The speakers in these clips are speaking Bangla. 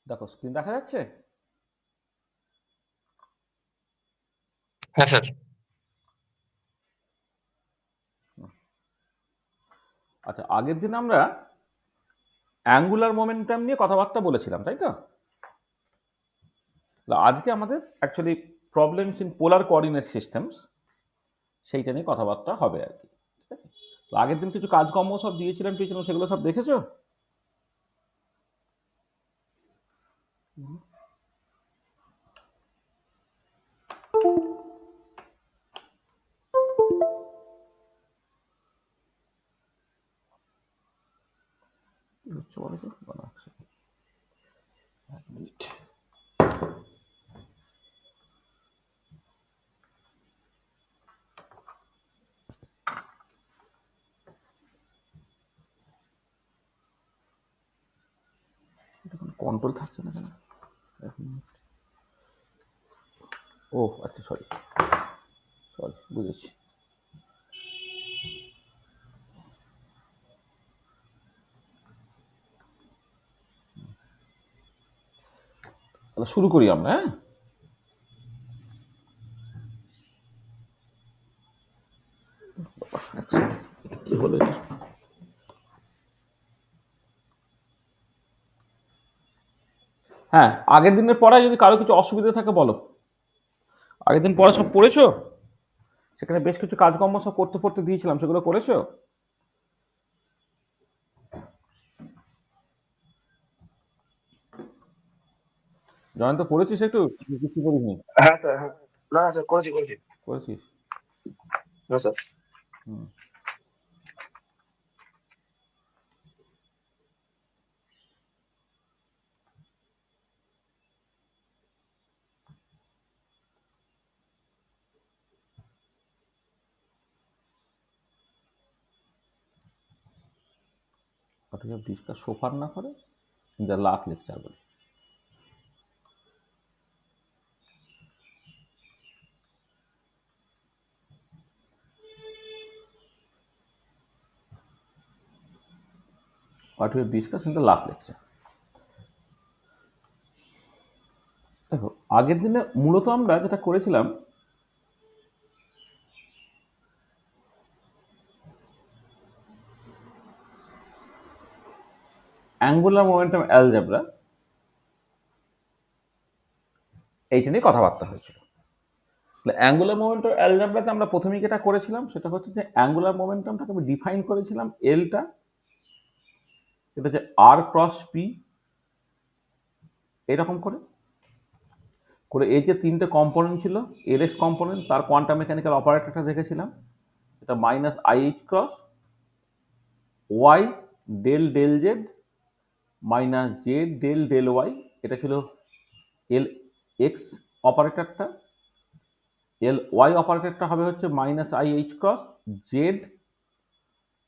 দেখো স্ক্রিন দেখা যাচ্ছে। হ্যাঁ স্যার। আচ্ছা, আগের দিন আমরা অ্যাঙ্গুলার মোমেন্টাম নিয়ে কথাবার্তা বলেছিলাম, তাই তো? আজকে আমাদের actually problems in polar coordinate systems সেইটা নিয়ে কথাবার্তা হবে আর কি। ঠিক আছে, আগের দিন কিছু কাজকর্ম সব দিয়েছিলাম টিয়েছিলাম, সেগুলো সব দেখেছো? কি হচ্ছে বলো তো? এক মিনিট। কন্ট্রোল থাকছে না কেন? এক মিনিট। ও আচ্ছা, সরি সরি, বুঝেছি। তাহলে শুরু করি আমরা। হ্যাঁ, আচ্ছা, এটা কি হলো এটা? হ্যাঁ, আগের দিনের পড়ায় যদি কারো কিছু অসুবিধা থাকে বলো। আগের দিন পড়া সব পড়েছো? সেখানে বেশ কিছু কাজকর্ম সব করতে পড়তে দিয়েছিলাম, সেগুলো করেছো? জয়ন্ত, পড়েছিস একটু? কিছু করিসনি? হ্যাঁ স্যার, হ্যাঁ। না স্যার, করেছি করেছি। করেছিস? হ্যাঁ স্যার। হুম। ওটাকে ডিসকাস সোফার না করে যা লাস্ট লেকচার বলে। What we have discussed in the last lecture. দেখো, আগের দিনে মূলত আমরা যেটা করেছিলাম, অ্যাঙ্গুলার মোমেন্টাম অ্যালজেব্রা, এইটা নিয়ে কথাবার্তা হয়েছিল। অ্যাঙ্গুলার মোমেন্টাম অ্যালজেব্রাতে আমরা প্রথমেই যেটা করেছিলাম সেটা হচ্ছে যে অ্যাঙ্গুলার মোমেন্টামটাকে আমি ডিফাইন করেছিলাম এলটা, সেটা হচ্ছে আর ক্রস পি, এরকম করে করে এই যে তিনটে কম্পোনেন্ট ছিল, এল এক্স কম্পোনেন্ট, তার কোয়ান্টাম মেকানিক্যাল অপারেটরটা দেখেছিলাম, এটা minus I H cross y del del z minus z del del y, এটা ছিল এল এক্স অপারেটরটা। এল ওয়াই অপারেটরটা হবে হচ্ছে minus I H cross Z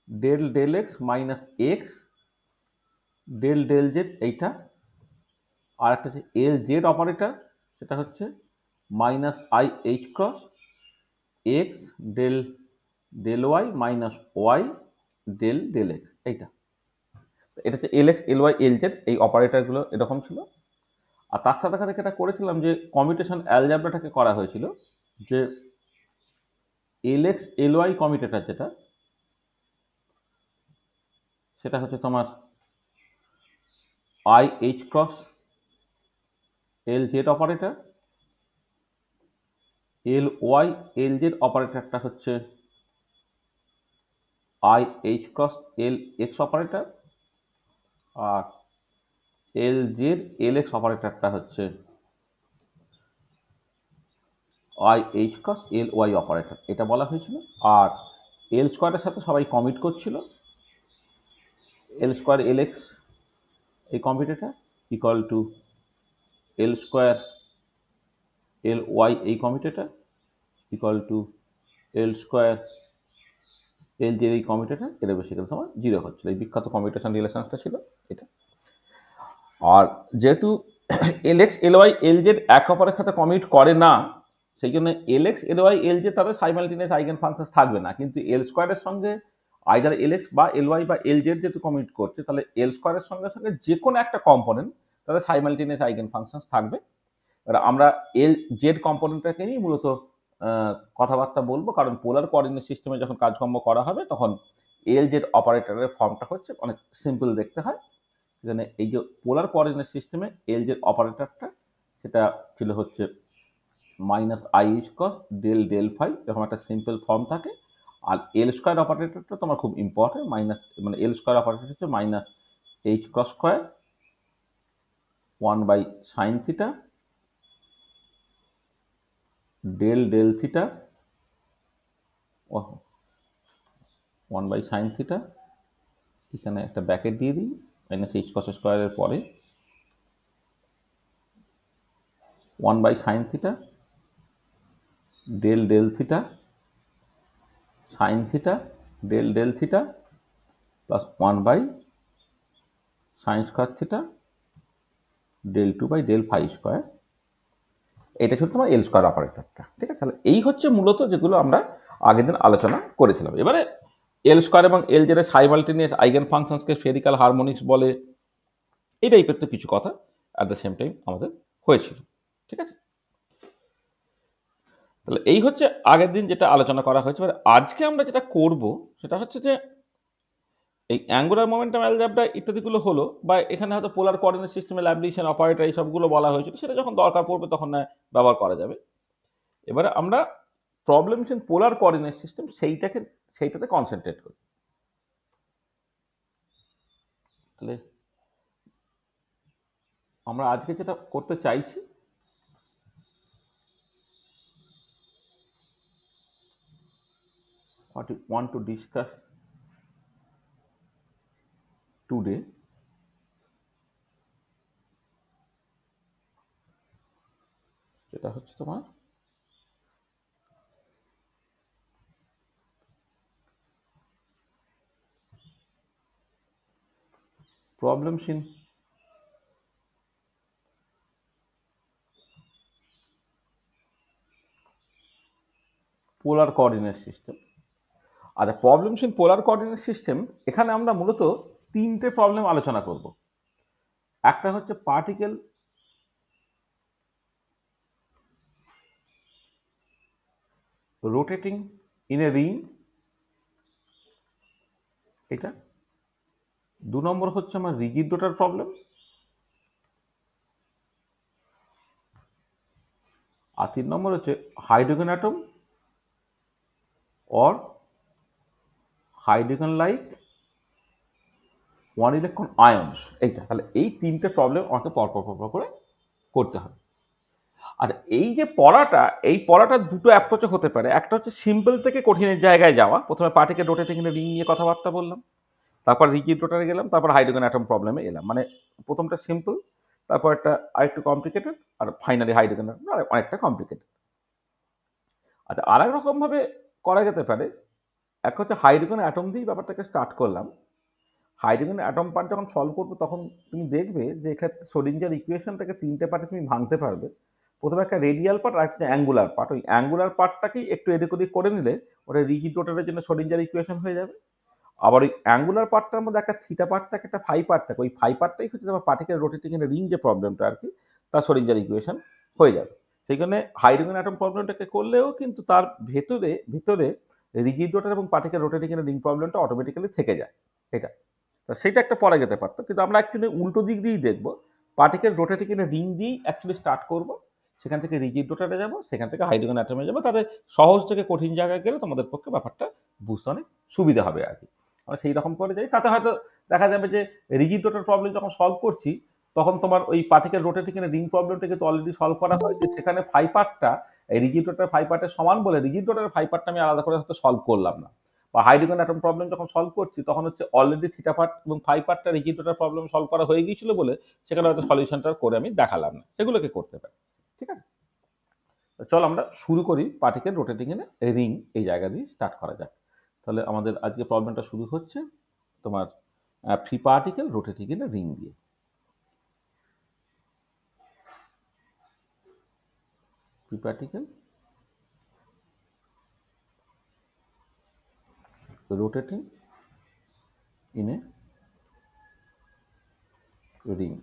del del X minus X del del Z, এইটা। আর একটা হচ্ছে এল জেড অপারেটর, সেটা হচ্ছে minus I H cross X del del Y minus Y del del X, এইটা। এটা হচ্ছে L X L Y L Z, এই অপারেটরগুলো এরকম ছিল। আর তার সাথে সাথে এটা করেছিলাম যে কমিউটেশন অ্যালজেব্রাটাকে করা হয়েছিল, যে L X L Y commutator যেটা, সেটা হচ্ছে তোমার I H cross L Z operator, L Y L Z অপারেটরটা হচ্ছে I H cross L X operator, আর এল জেড এল এক্স অপারেটরটা হচ্ছে I H cross L Y operator, এটা বলা হয়েছিল। আর এল স্কোয়ারের সাথে সবাই কমিট করছিল, এল স্কোয়ার এল এক্স এই commutator equal to L square L Y এই commutator equal to L square L Z এই কমিউটেটর, এটা বেশি করে তোমার জিরো হচ্ছিল। এই বিখ্যাত কমিউটেশন রিলেশনসটা ছিল এটা। আর যেহেতু L X L Y L Z এক অপরের সাথে কমিউট করে না, সেই জন্য L X L Y L Z তাদের সাইমালটেনিয়াস আইগেন ফাংশন থাকবে না, কিন্তু এল স্কোয়ারের সঙ্গে আইদার এল এক্স বা এল ওয়াই বা এল জেড যেহেতু কমিউট করছে, তাহলে এল স্কোয়ারের সঙ্গে সঙ্গে যে কোনো একটা কম্পোনেন্ট তাদের সাইমালটেনিয়াস আইগেন ফাংশনস থাকবে। এবার আমরা এল জেড কম্পোনেন্টটাকে নিয়ে মূলত কথাবার্তা বলবো, কারণ পোলার কোঅর্ডিনেট সিস্টেমে যখন কাজকর্ম করা হবে তখন এল জেড অপারেটরের ফর্মটা হচ্ছে অনেক সিম্পল দেখতে হয়। এখানে এই যে পোলার কোঅর্ডিনেট সিস্টেমে এল জেড অপারেটরটা সেটা ছিল হচ্ছে minus I h cross del del phi, এরকম একটা সিম্পল ফর্ম থাকে। আর এল স্কোয়ার অপারেটরটা তোমার খুব ইম্পর্টেন্ট, মাইনাস মানে এল স্কোয়ার অপারেটর হচ্ছে minus h cross square 1/sin theta del del theta 1/sin theta, এখানে একটা ব্র্যাকেট দিয়ে দিই মাইনাস এইচ কস স্কোয়ারের পরে 1/sin theta del del theta sine theta del del theta plus 1/sin square theta del 2/ডেল ফাই স্কোয়ার। এটা ছিল তোমার এল স্কোয়ার অপারেটরটা, ঠিক আছে। তাহলে এই হচ্ছে মূলত যেগুলো আমরা আগের দিন আলোচনা করেছিলাম। এবারে এল স্কোয়ার এবং এল জেড সাইমালটেনিয়াস আইগেন ফাংশনসকে স্ফেরিক্যাল হারমোনিক্স বলে, এই টাইপের তো কিছু কথা অ্যাট দ্য সেম টাইম আমাদের হয়েছিল, ঠিক আছে। তাহলে এই হচ্ছে আগের দিন যেটা আলোচনা করা হয়েছে। এবার আজকে আমরা যেটা করব সেটা হচ্ছে যে এই অ্যাঙ্গুলার মোমেন্টাম অ্যালজেব্রা ইত্যাদিগুলো হলো, বা এখানে হয়তো পোলার কোঅর্ডিনেট সিস্টেমে ল্যাবলিশন অপারেটর এই সবগুলো বলা হয়েছিল, সেটা যখন দরকার পড়বে তখন না ব্যবহার করা যাবে। এবারে আমরা problems in polar coordinate system সেইটাতে কনসেন্ট্রেট করি। তাহলে আমরা আজকে যেটা করতে চাইছি what we want to discuss today যেটা হচ্ছে তোমার problems in polar coordinate system। আর problems in polar coordinate system, এখানে আমরা মূলত তিনটে প্রবলেম আলোচনা করব। একটা হচ্ছে particle rotating in a ring, এটা। 2 নম্বর হচ্ছে আমার রিজিড রোটার প্রবলেম, আর 3 নম্বর হচ্ছে hydrogen atom or hydrogen like 1 electron ions, এইটা। তাহলে এই তিনটে প্রবলেম আমাকে পরপর করে করতে হবে। আচ্ছা, এই যে পড়াটা দুটো অ্যাপ্রোচে হতে পারে। একটা হচ্ছে সিম্পল থেকে কঠিনের জায়গায় যাওয়া, প্রথমে পার্টিকেল রোটেটিং এর রিং নিয়ে কথাবার্তা বললাম, তারপর রিজিড রোটারে গেলাম, তারপর হাইড্রোজেন অ্যাটম প্রবলেমে এলাম। মানে প্রথমটা সিম্পল, তারপর একটা আরেকটু কমপ্লিকেটেড, আর ফাইনালি হাইড্রোজেন অ্যাটম অনেকটা কমপ্লিকেটেড। আচ্ছা, আর এক রকম ভাবে করা যেতে পারে। এক হচ্ছে হাইড্রোজেন অ্যাটম দিয়েই ব্যাপারটাকে স্টার্ট করলাম। হাইড্রোজেন অ্যাটম পার্ট যখন সলভ করবো তখন তুমি দেখবে যে এক্ষেত্রে শ্রোডিঞ্জার ইকুয়েশনটাকে তিনটে পার্টে তুমি ভাঙতে পারবে। প্রথমে একটা রেডিয়াল পার্ট আর একটা অ্যাঙ্গুলার পার্ট। ওই অ্যাঙ্গুলার পার্টটাকেই একটু এদিক ওদিক করে নিলে ওটা রিজিড রোটারের জন্য শ্রোডিঞ্জার ইকুয়েশন হয়ে যাবে। আবার ওই অ্যাঙ্গুলার পার্টটার মধ্যে একটা থিটা পার্ট থাকে, একটা ফাই পার্ট থাকে। ওই ফাই পার্টটাই হচ্ছে তোমার পার্টিকেল রোটেটিং এর রিং যে প্রবলেমটা আর কি, তার শ্রোডিঞ্জার ইকুয়েশন হয়ে যাবে। সেইখানে হাইড্রোজেন অ্যাটম প্রবলেমটাকে করলেও কিন্তু তার ভিতরে রিজিড রোটার এবং পার্টিকেল রোটেটিং এর রিং প্রবলেমটা অটোমেটিক্যালি থেকে যায়, এটা। তা সেটা একটা পড়া যেতে পারতো, কিন্তু আমরা অ্যাকচুয়ালি উল্টো দিক দিয়েই দেখবো। পার্টিকেল রোটেটিং এর রিং দিয়েই অ্যাকচুয়ালি স্টার্ট করবো, সেখান থেকে রিজিড রোটারে যাবো, সেখান থেকে হাইড্রোজেন অ্যাটমে যাবো। তাহলে সহজ থেকে কঠিন জায়গায় গেলে তোমাদের পক্ষে ব্যাপারটা বুঝতে অনেক সুবিধা হবে আর কি। আমরা সেই রকম করে যাই, তাতে হয়তো দেখা যাবে যে রিজিড রোটার প্রবলেম যখন সলভ করছি তখন তোমার ওই পার্টিকেল রোটেটিং এর রিং প্রবলেমটা কিন্তু অলরেডি সলভ করা হয়েছে। সেখানে ফাই পার্টটা এই রিজিড রোটার ফাই পার্টের সমান বলে রিজিড রোটার ফাই পার্টটা আমি আলাদা করে হয়তো সলভ করলাম না। বা হাইড্রোজেন অ্যাটম প্রবলেম যখন সলভ করছি তখন হচ্ছে অলরেডি থিটা পার্ট এবং ফাই পার্টটা রিজিড রোটার প্রবলেম সলভ করা হয়ে গিয়েছিল বলে সেখানে হয়তো সলিউশনটা করে আমি দেখালাম না, সেগুলোকে করতে পারি, ঠিক আছে। চল আমরা শুরু করি পার্টিকেল রোটেটিং এর রিং, এই জায়গা দিয়ে স্টার্ট করা যাক। তাহলে আমাদের আজকে প্রবলেমটা শুরু হচ্ছে তোমার ফ্রি পার্টিকেল রোটেটিং এর রিং দিয়ে। Free particle rotating in a ring।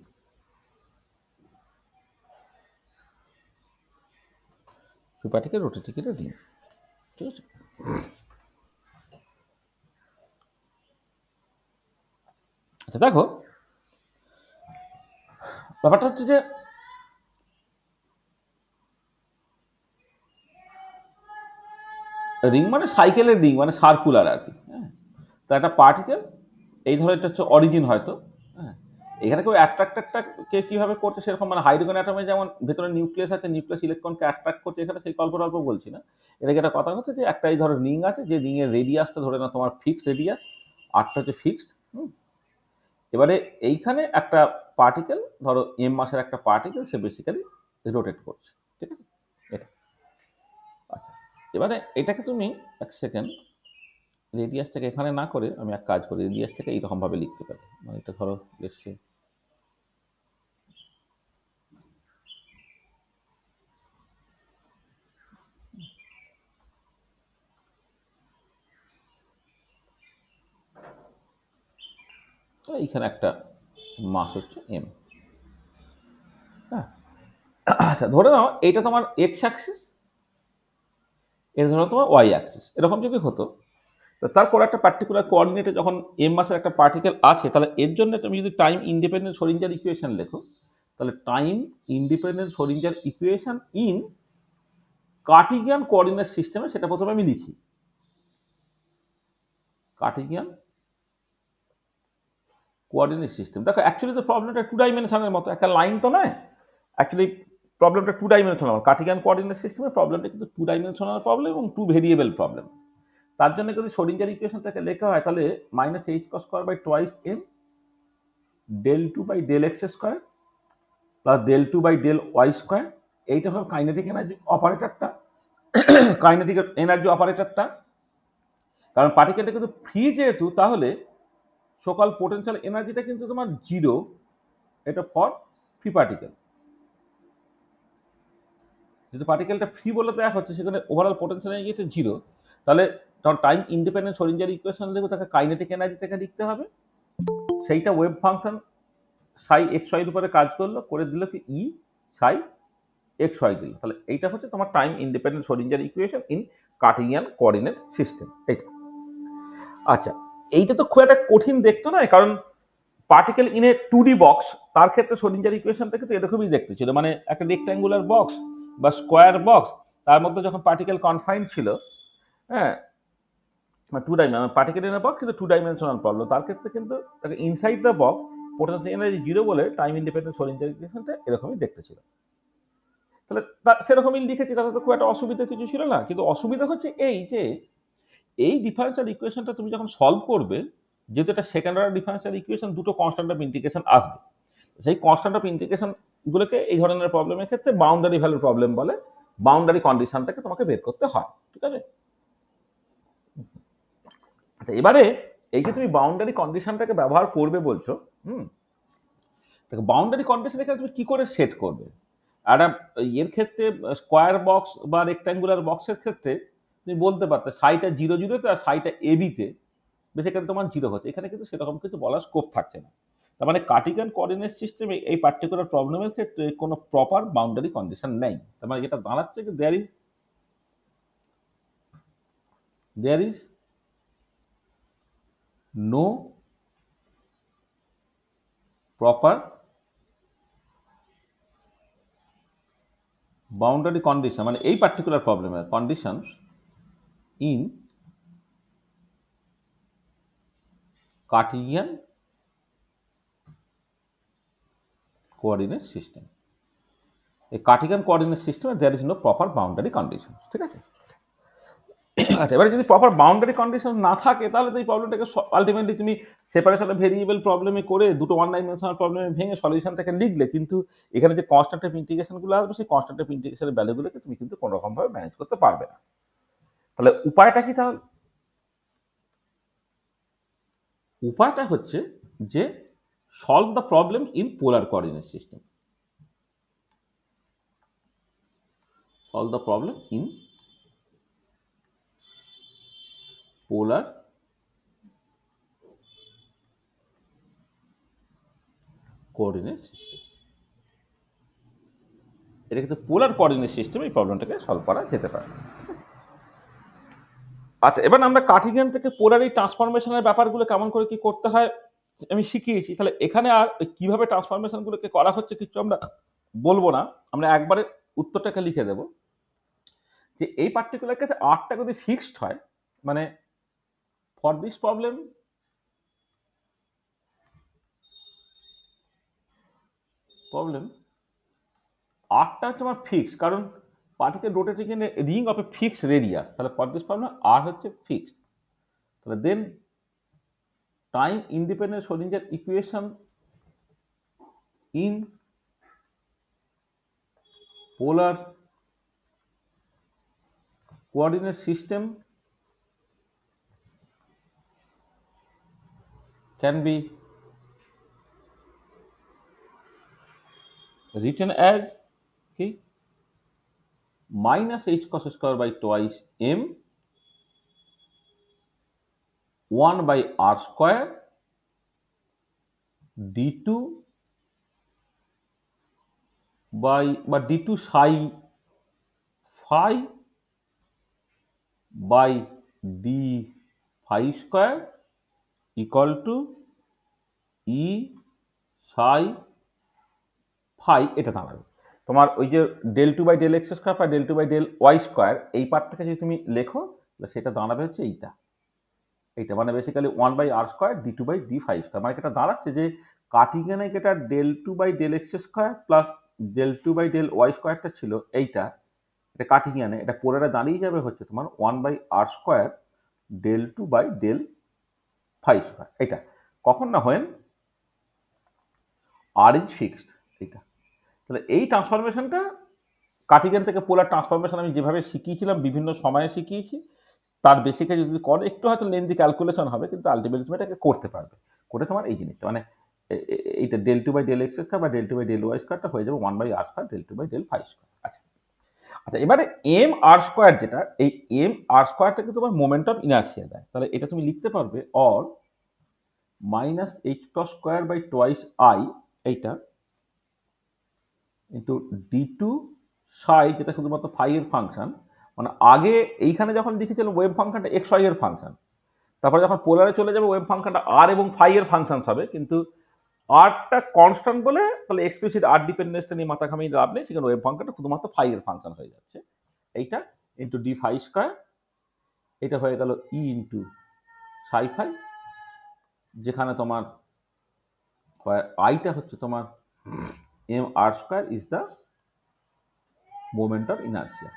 Free particle rotating ring, ঠিক আছে। আচ্ছা দেখো ব্যাপারটা হচ্ছে যে রিং মানে সাইকেলের রিং, মানে সার্কুলার আর কি। হ্যাঁ, তো একটা পার্টিকেল এই ধরো এটা হচ্ছে অরিজিন হয়তো। হ্যাঁ, এখানে কেউ অ্যাট্রাক্টারটাকে কীভাবে করছে সেরকম, মানে হাইড্রোজেন অ্যাটমে যেমন ভেতরে নিউক্লিয়াস আছে, নিউক্লিয়াস ইলেকট্রনকে অ্যাট্রাক্ট করছে, এখানে সেই গল্প টল্প বলছি না। এটাকে একটা কথা হচ্ছে যে একটা এই ধরো রিং আছে, যে রিংয়ের রেডিয়াসটা ধরে না তোমার ফিক্সড রেডিয়াস, আরটা হচ্ছে ফিক্সড। এবারে এইখানে একটা পার্টিকেল, ধরো এম মাসের একটা পার্টিকেল, সে বেসিক্যালি রোটেট করছে, ঠিক আছে। এটা আচ্ছা, এবারে এটাকে তুমি এক সেকেন্ড রেডিয়াসটাকে এখানে না করে আমি এক কাজ করি, রেডিয়াসটাকে এইরকমভাবে লিখতে পারি, মানে এটা ধরো এসছে এইখানে একটা মাস হচ্ছে এম। হ্যাঁ, আচ্ছা ধরে নাও এইটা তোমার এক্স অ্যাক্সিস, এটা ধরো তোমার ওয়াই অ্যাক্সিস। এরকম যদি হতো, তো তারপর একটা পার্টিকুলার কোঅর্ডিনেটে যখন এম মাসের একটা পার্টিকেল আছে, তাহলে এর জন্য তুমি যদি টাইম ইন্ডিপেন্ডেন্ট শ্রোডিঞ্জার ইকুয়েশন লেখো, তাহলে time independent Schrodinger equation in Cartesian coordinate সিস্টেমে, সেটা প্রথমে আমি লিখি কার্টেসিয়ান কোঅর্ডিনেট সিস্টেম। দেখো অ্যাকচুয়ালি তো প্রবলেমটা 2 ডাইমেনশনের মতো, একটা লাইন তো নয় অ্যাকচুয়ালি, প্রবলেমটা 2 ডাইমেনশনাল। কার্টেসিয়ান কোঅর্ডিনেট সিস্টেমের প্রবলেমটা কিন্তু 2 ডাইমেনশনাল প্রবলেম এবং 2 ভেরিয়েবল প্রবলেম। তার জন্য যদি শ্রোডিঞ্জার ইকুয়েশনটাকে লেখা হয়, তাহলে minus h cross square by twice m del two by del x square plus del two by del Y square. এইটা হলো কাইনেটিক এনার্জি অপারেটরটা, কাইনেটিক এনার্জি অপারেটরটা। কারণ পার্টিকেলটা কিন্তু ফ্রি যেহেতু, তাহলে সকাল পোটেনশিয়াল এনার্জিটা কিন্তু তোমার জিরো, এটা ফর ফ্রি পার্টিকেল। যেহেতু পার্টিকেলটা ফ্রি বলে দেওয়া হচ্ছে, সেখানে ওভারঅল পোটেনশিয়াল এনার্জিটা জিরো। তাহলে যখন টাইম ইন্ডিপেন্ডেন্ট শ্রোডিঞ্জার ইকুয়েশন দেবো, তাকে কাইনেটিক এনার্জিটাকে লিখতে হবে। সেইটা ওয়েভ ফাংশন সাই এক্স ওয়াইয়ের উপরে কাজ করলো, করে দিল কি ই সাই এক্স ওয়াই দিল। তাহলে এইটা হচ্ছে তোমার time independent Schrodinger equation in Cartesian coordinate system. এইটা আচ্ছা, এইটা তো খুব একটা কঠিন দেখতো নয়, কারণ particle in A 2D box, তার ক্ষেত্রে শ্রোডিঞ্জার ইকুয়েশনটা কিন্তু এরকমই দেখতে ছিল, মানে একটা রেক্ট্যাঙ্গুলার বক্স বা স্কোয়ার বক্স, তার মধ্যে যখন পার্টিকেল কনফাইন্ড ছিল, হ্যাঁ, 2 dimensional particle in a box কিন্তু 2 ডাইমেনশনাল প্রবলেম, তার ক্ষেত্রে কিন্তু তাকে inside the box potential energy zero বলে টাইম ইন্ডিপেন্ডেন্ট শ্রোডিঞ্জার ইকুয়েশনটা এরকমই দেখতে ছিল। তাহলে সেরকমই লিখেছি, তাতে তো খুব একটা অসুবিধা কিছু ছিল না। কিন্তু অসুবিধা হচ্ছে এই যে এই ডিফারেন্সিয়াল ইকুয়েশনটা তুমি যখন সলভ করবে, যেহেতু এটা সেকেন্ড অর্ডার ডিফারেন্সিয়াল ইকুয়েশন, দুটো কনস্ট্যান্ট অফ ইন্টিগ্রেশন আসবে। সেই কনস্ট্যান্ট অফ ইন্টিগ্রেশন গুলোকে এই ধরনের প্রবলেমের ক্ষেত্রে বাউন্ডারি ভ্যালু প্রবলেম বলে। বাউন্ডারি কন্ডিশনটাকে তোমাকে বের করতে হয়, ঠিক আছে। আচ্ছা, এবারে এই যে তুমি বাউন্ডারি কন্ডিশনটাকে ব্যবহার করবে বলছো, বাউন্ডারি কন্ডিশন এখানে তুমি কি করে সেট করবে? আর এর ক্ষেত্রে স্কোয়ার বক্স বা রেক্ট্যাঙ্গুলার বক্সের ক্ষেত্রে তুমি বলতে পারতে সাইটা 0 0-তে আর সাইটা AB-তে, সেখানে তোমার জিরো হচ্ছে। এখানে কিন্তু সেরকম কিছু বলার স্কোপ থাকছে না। তার মানে কার্টেসিয়ান কোঅর্ডিনেট সিস্টেমে এই পার্টিকুলার প্রবলেমের ক্ষেত্রে কোনো প্রপার বাউন্ডারি কন্ডিশন নেই। তার মানে যেটা দাঁড়াচ্ছে যে there is no proper boundary condition, মানে এই পার্টিকুলার প্রবলেমের condition in Cartesian coordinate system. এই কার্টেসিয়ান কোঅর্ডিনেট সিস্টেমে there is no proper boundary condition, ঠিক আছে। আচ্ছা, এবারে যদি প্রপার বাউন্ডারি কন্ডিশন না থাকে, তাহলে তো এই প্রবলেমটাকে আলটিমেটলি তুমি সেপারেশন অফ ভেরিয়েবল প্রবলেমে করে দুটো 1 ডাইমেনশনাল প্রবলেমে ভেঙে সলিউশনটাকে লিখলে, কিন্তু এখানে যে কনস্ট্যান্ট অফ ইন্টিগ্রেশনগুলো আসবে, সেই কনস্ট্যান্ট অফ ইন্টিগ্রেশনের ভ্যালুগুলোকে তুমি কিন্তু কোনো রকমভাবে ম্যানেজ করতে পারবে না। তাহলে উপায়টা কি? তাহলে উপায়টা হচ্ছে যে solve the problem in polar coordinate system. Solve the problem in polar coordinate system. এটা কিন্তু পোলার কোঅর্ডিনেট সিস্টেমে এই প্রবলেমটাকে সলভ করা যেতে পারে। আচ্ছা, এবার আমরা কার্টেসিয়ান থেকে পোলার এই ট্রান্সফরমেশনের ব্যাপারগুলো কেমন করে কি করতে হয় আমি শিখিয়েছি। তাহলে এখানে আর কিভাবে ট্রান্সফরমেশনগুলোকে করা হচ্ছে কিছু আমরা বলবো না, আমরা একবারে উত্তরটাকে লিখে দেব যে এই পার্টিকুলার কেসে আরটা যদি ফিক্সড হয়, মানে ফর দিস প্রবলেম আরটা হচ্ছে আমার ফিক্সড, কারণ particle rotating in a ring of a fixed radius. তাহলে ফর দিস প্রবলেম আর হচ্ছে ফিক্সড। তাহলে then time independent Schrodinger equation in polar coordinate system can be written as minus h cos square by twice m 1 by r square d2 by d2 psi phi by d phi square equal to e psi phi। এটা দাঁড়াবে তোমার ওই যে del two by del x square বা del two by del Y square, এই পার্টটাকে যদি তুমি লেখো তাহলে সেটা দাঁড়াবে হচ্ছে এইটা মানে basically 1 by R square D two by D phi square. মানে এটা দাঁড়াচ্ছে যে কার্টেসিয়ানে যেটা del two by del x square plus del two by del Y স্কোয়ারটা ছিল এইটা, এটা কার্টেসিয়ানে, এটা পোলারে দাঁড়িয়ে যাবে হচ্ছে তোমার 1 by R square del two by del phi square. এটা কখন না হয় আর ইজ ফিক্সড এইটা। তাহলে এই ট্রান্সফরমেশনটা কার্টেসিয়ান থেকে পোলার ট্রান্সফরমেশন আমি যেভাবে শিখিয়েছিলাম, বিভিন্ন সময়ে শিখিয়েছি, তার বেসিকে যদি করে একটু হয়তো লেন্দি ক্যালকুলেশন হবে, কিন্তু আলটিমেটলি তুমি এটাকে করতে পারবে, করে তোমার এই জিনিসটা মানে এইটা del two by del x square বা del two by del Y স্কোয়ারটা হয়ে যাবে 1 by R square del two by del phi square. আচ্ছা আচ্ছা, এবারে এম আর স্কোয়ার যেটা, এই এম আর স্কোয়ারটাকে তোমার মোমেন্ট অফ ইনার্সিয়া দেয়। তাহলে এটা তুমি লিখতে পারবে or minus h cross square by twice I এইটা ইন্টু ডি টু সাই, যেটা শুধুমাত্র ফাই এর ফাংশন, মানে আগে এইখানে যখন লিখেছিলাম ওয়েভ ফাংশনটা এক্স ওয়াই এর ফাংশন, তারপরে যখন পোলারে চলে যাবে ওয়েভ ফাংশনটা আর এবং ফাই এর ফাংশন হবে, কিন্তু আরটা কনস্ট্যান্ট বলে তাহলে এক্সপ্লিসিট আর ডিপেন্ডেন্সটা নিয়ে মাথা ঘামিয়ে লাভ নেই, সেখানে ওয়েভ ফাংশনটা শুধুমাত্র ফাই এর ফাংশন হয়ে যাচ্ছে। এইটা ইন্টু ডি ফাই স্কোয়ার, এটা হয়ে গেল ই ইন্টু সাই ফাই, যেখানে তোমার আইটা হচ্ছে তোমার m r square is the moment of inertia.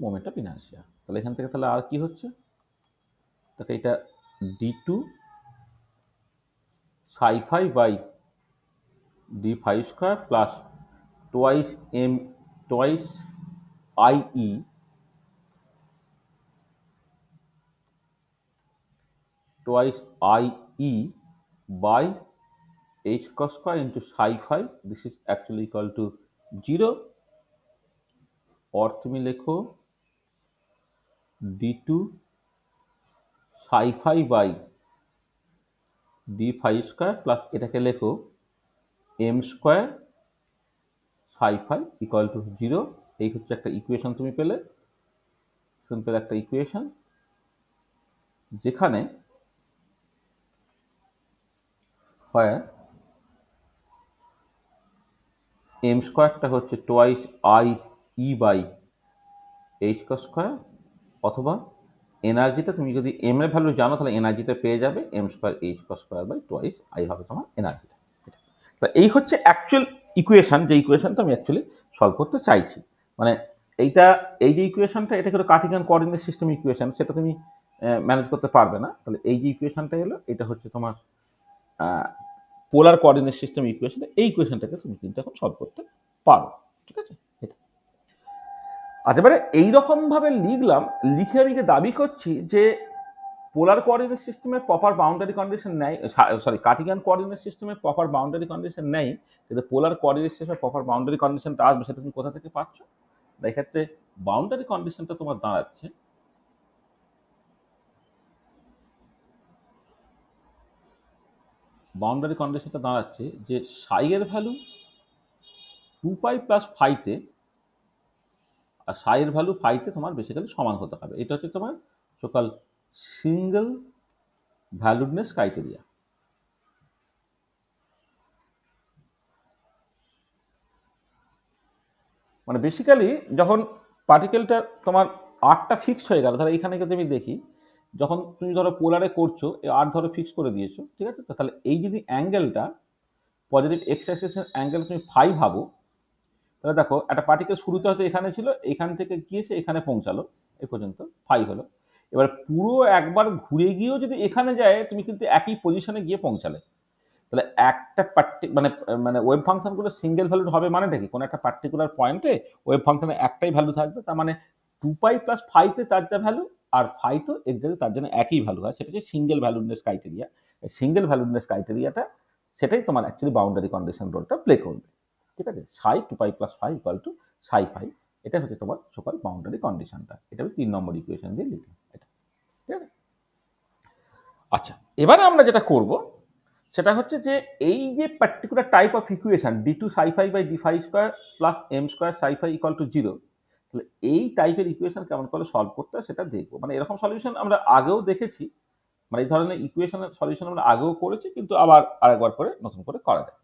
Moment of inertia. তাহলে এখান থেকে তাহলে আর কি হচ্ছে, তাহলে এটা d two psi phi by D phi square plus twice m twice I E twice I E by h cos square into psi phi, this is actually equal to 0, और তুমি লেখো d2 psi phi by d phi square plus এটাকে লেখো m square psi phi equal to 0। এই হচ্ছে একটা ইকুয়েশন তুমি পেলে, সিম্পল একটা ইকুয়েশন, যেখানে হয় এম স্কোয়ারটা হচ্ছে twice I E by h cross square, অথবা এনার্জিটা তুমি যদি এম এর ভ্যালু জানো তাহলে এনার্জিটা পেয়ে যাবে m square h cross square by twice I হবে তোমার এনার্জিটা। তা এই হচ্ছে অ্যাকচুয়াল ইকুয়েশন, যে ইকুয়েশনটা আমি অ্যাকচুয়ালি সলভ করতে চাইছি। মানে এইটা এই যে ইকুয়েশনটা, এটা কিন্তু কার্টেসিয়ান কোঅর্ডিনেট সিস্টেম ইকুয়েশন, সেটা তুমি ম্যানেজ করতে পারবে না। তাহলে এই যে ইকুয়েশনটা এলো, এটা হচ্ছে তোমার পোলার কোঅর্ডিনেট সিস্টেম ইকুয়েশন। এই ইকুয়েশনটাকে তুমি কিন্তু এখন সলভ করতে পারো, ঠিক আছে। এটা আচ্ছা, এবারে এইরকম ভাবে লিখলাম, লিখে আমি দাবি করছি যে পোলার কোঅর্ডিনেট সিস্টেমের প্রপার বাউন্ডারি কন্ডিশন নেই, সরি কার্টেসিয়ান কোঅর্ডিনেট সিস্টেমের প্রপার বাউন্ডারি কন্ডিশন নেই, কিন্তু পোলার কোঅর্ডিনেট সিস্টেমের প্রপার বাউন্ডারি কন্ডিশনটা আসবে, সেটা তুমি কোথা থেকে পাচ্ছ? এক্ষেত্রে বাউন্ডারি কন্ডিশনটা তোমার দাঁড়াচ্ছে বাউন্ডারি কন্ডিশনটা দাঁড়াচ্ছে যে সাই এর ভ্যালু 2π প্লাস ফাইতে আর সাই এর ভ্যালু ফাইতে তোমার বেসিক্যালি সমান হতে হবে। এটা হচ্ছে তোমার সকাল সিঙ্গেল ভ্যালুডনেস ক্রাইটেরিয়া। মানে বেসিক্যালি যখন পার্টিকেলটা তোমার আরটা ফিক্সড হয়ে গেল, তাহলে এখানে যদি আমি দেখি, যখন তুমি ধরো পোলারে করছো আর ধরো ফিক্স করে দিয়েছো, ঠিক আছে, তাহলে এই যদি অ্যাঙ্গেলটা পজিটিভ এক্স অ্যাক্সিসের অ্যাঙ্গেল তুমি ফাই ভাবো, তাহলে দেখো একটা পার্টিকেল শুরুতে হয়তো এখানে ছিল, এখান থেকে গিয়ে সে এখানে পৌঁছালো, এই পর্যন্ত ফাই হলো। এবার পুরো একবার ঘুরে গিয়েও যদি এখানে যায়, তুমি কিন্তু একই পজিশনে গিয়ে পৌঁছালে। তাহলে একটা মানে মানে ওয়েভ ফাংশনগুলো সিঙ্গেল ভ্যালুড হবে মানেটা কি, কোনো একটা পার্টিকুলার পয়েন্টে ওয়েভ ফাংশনে একটাই ভ্যালু থাকবে, তার মানে 2π প্লাস ফাইতে তার যা ভ্যালু আর ফাই তো এক্সাক্টলি তার জন্য একই ভ্যালু হয়, সেটা হচ্ছে single valuedness criteria. Single valuedness ক্রাইটেরিয়াটা সেটাই তোমার অ্যাকচুয়ালি বাউন্ডারি কন্ডিশন রোলটা প্লে করবে, ঠিক আছে। সাই 2π plus phi equal two psi phi, এটা হচ্ছে তোমার সকল বাউন্ডারি কন্ডিশনটা। এটা আমি 3 নম্বর ইকুয়েশন দিয়ে লিখলাম এটা, ঠিক আছে। আচ্ছা, এবারে আমরা যেটা করব সেটা হচ্ছে যে এই যে particular type of equation d2 psi phi by d phi square plus M square psi phi equal to 0, তাহলে এই টাইপের ইকুয়েশন কেমন করে সলভ করতে হয় সেটা দেখবো। মানে এরকম সলিউশন আমরা আগেও দেখেছি, মানে এই ধরনের ইকুয়েশনের সলিউশন আমরা আগেও করেছি, কিন্তু আবার আরেকবার করে নতুন করে করা যায়।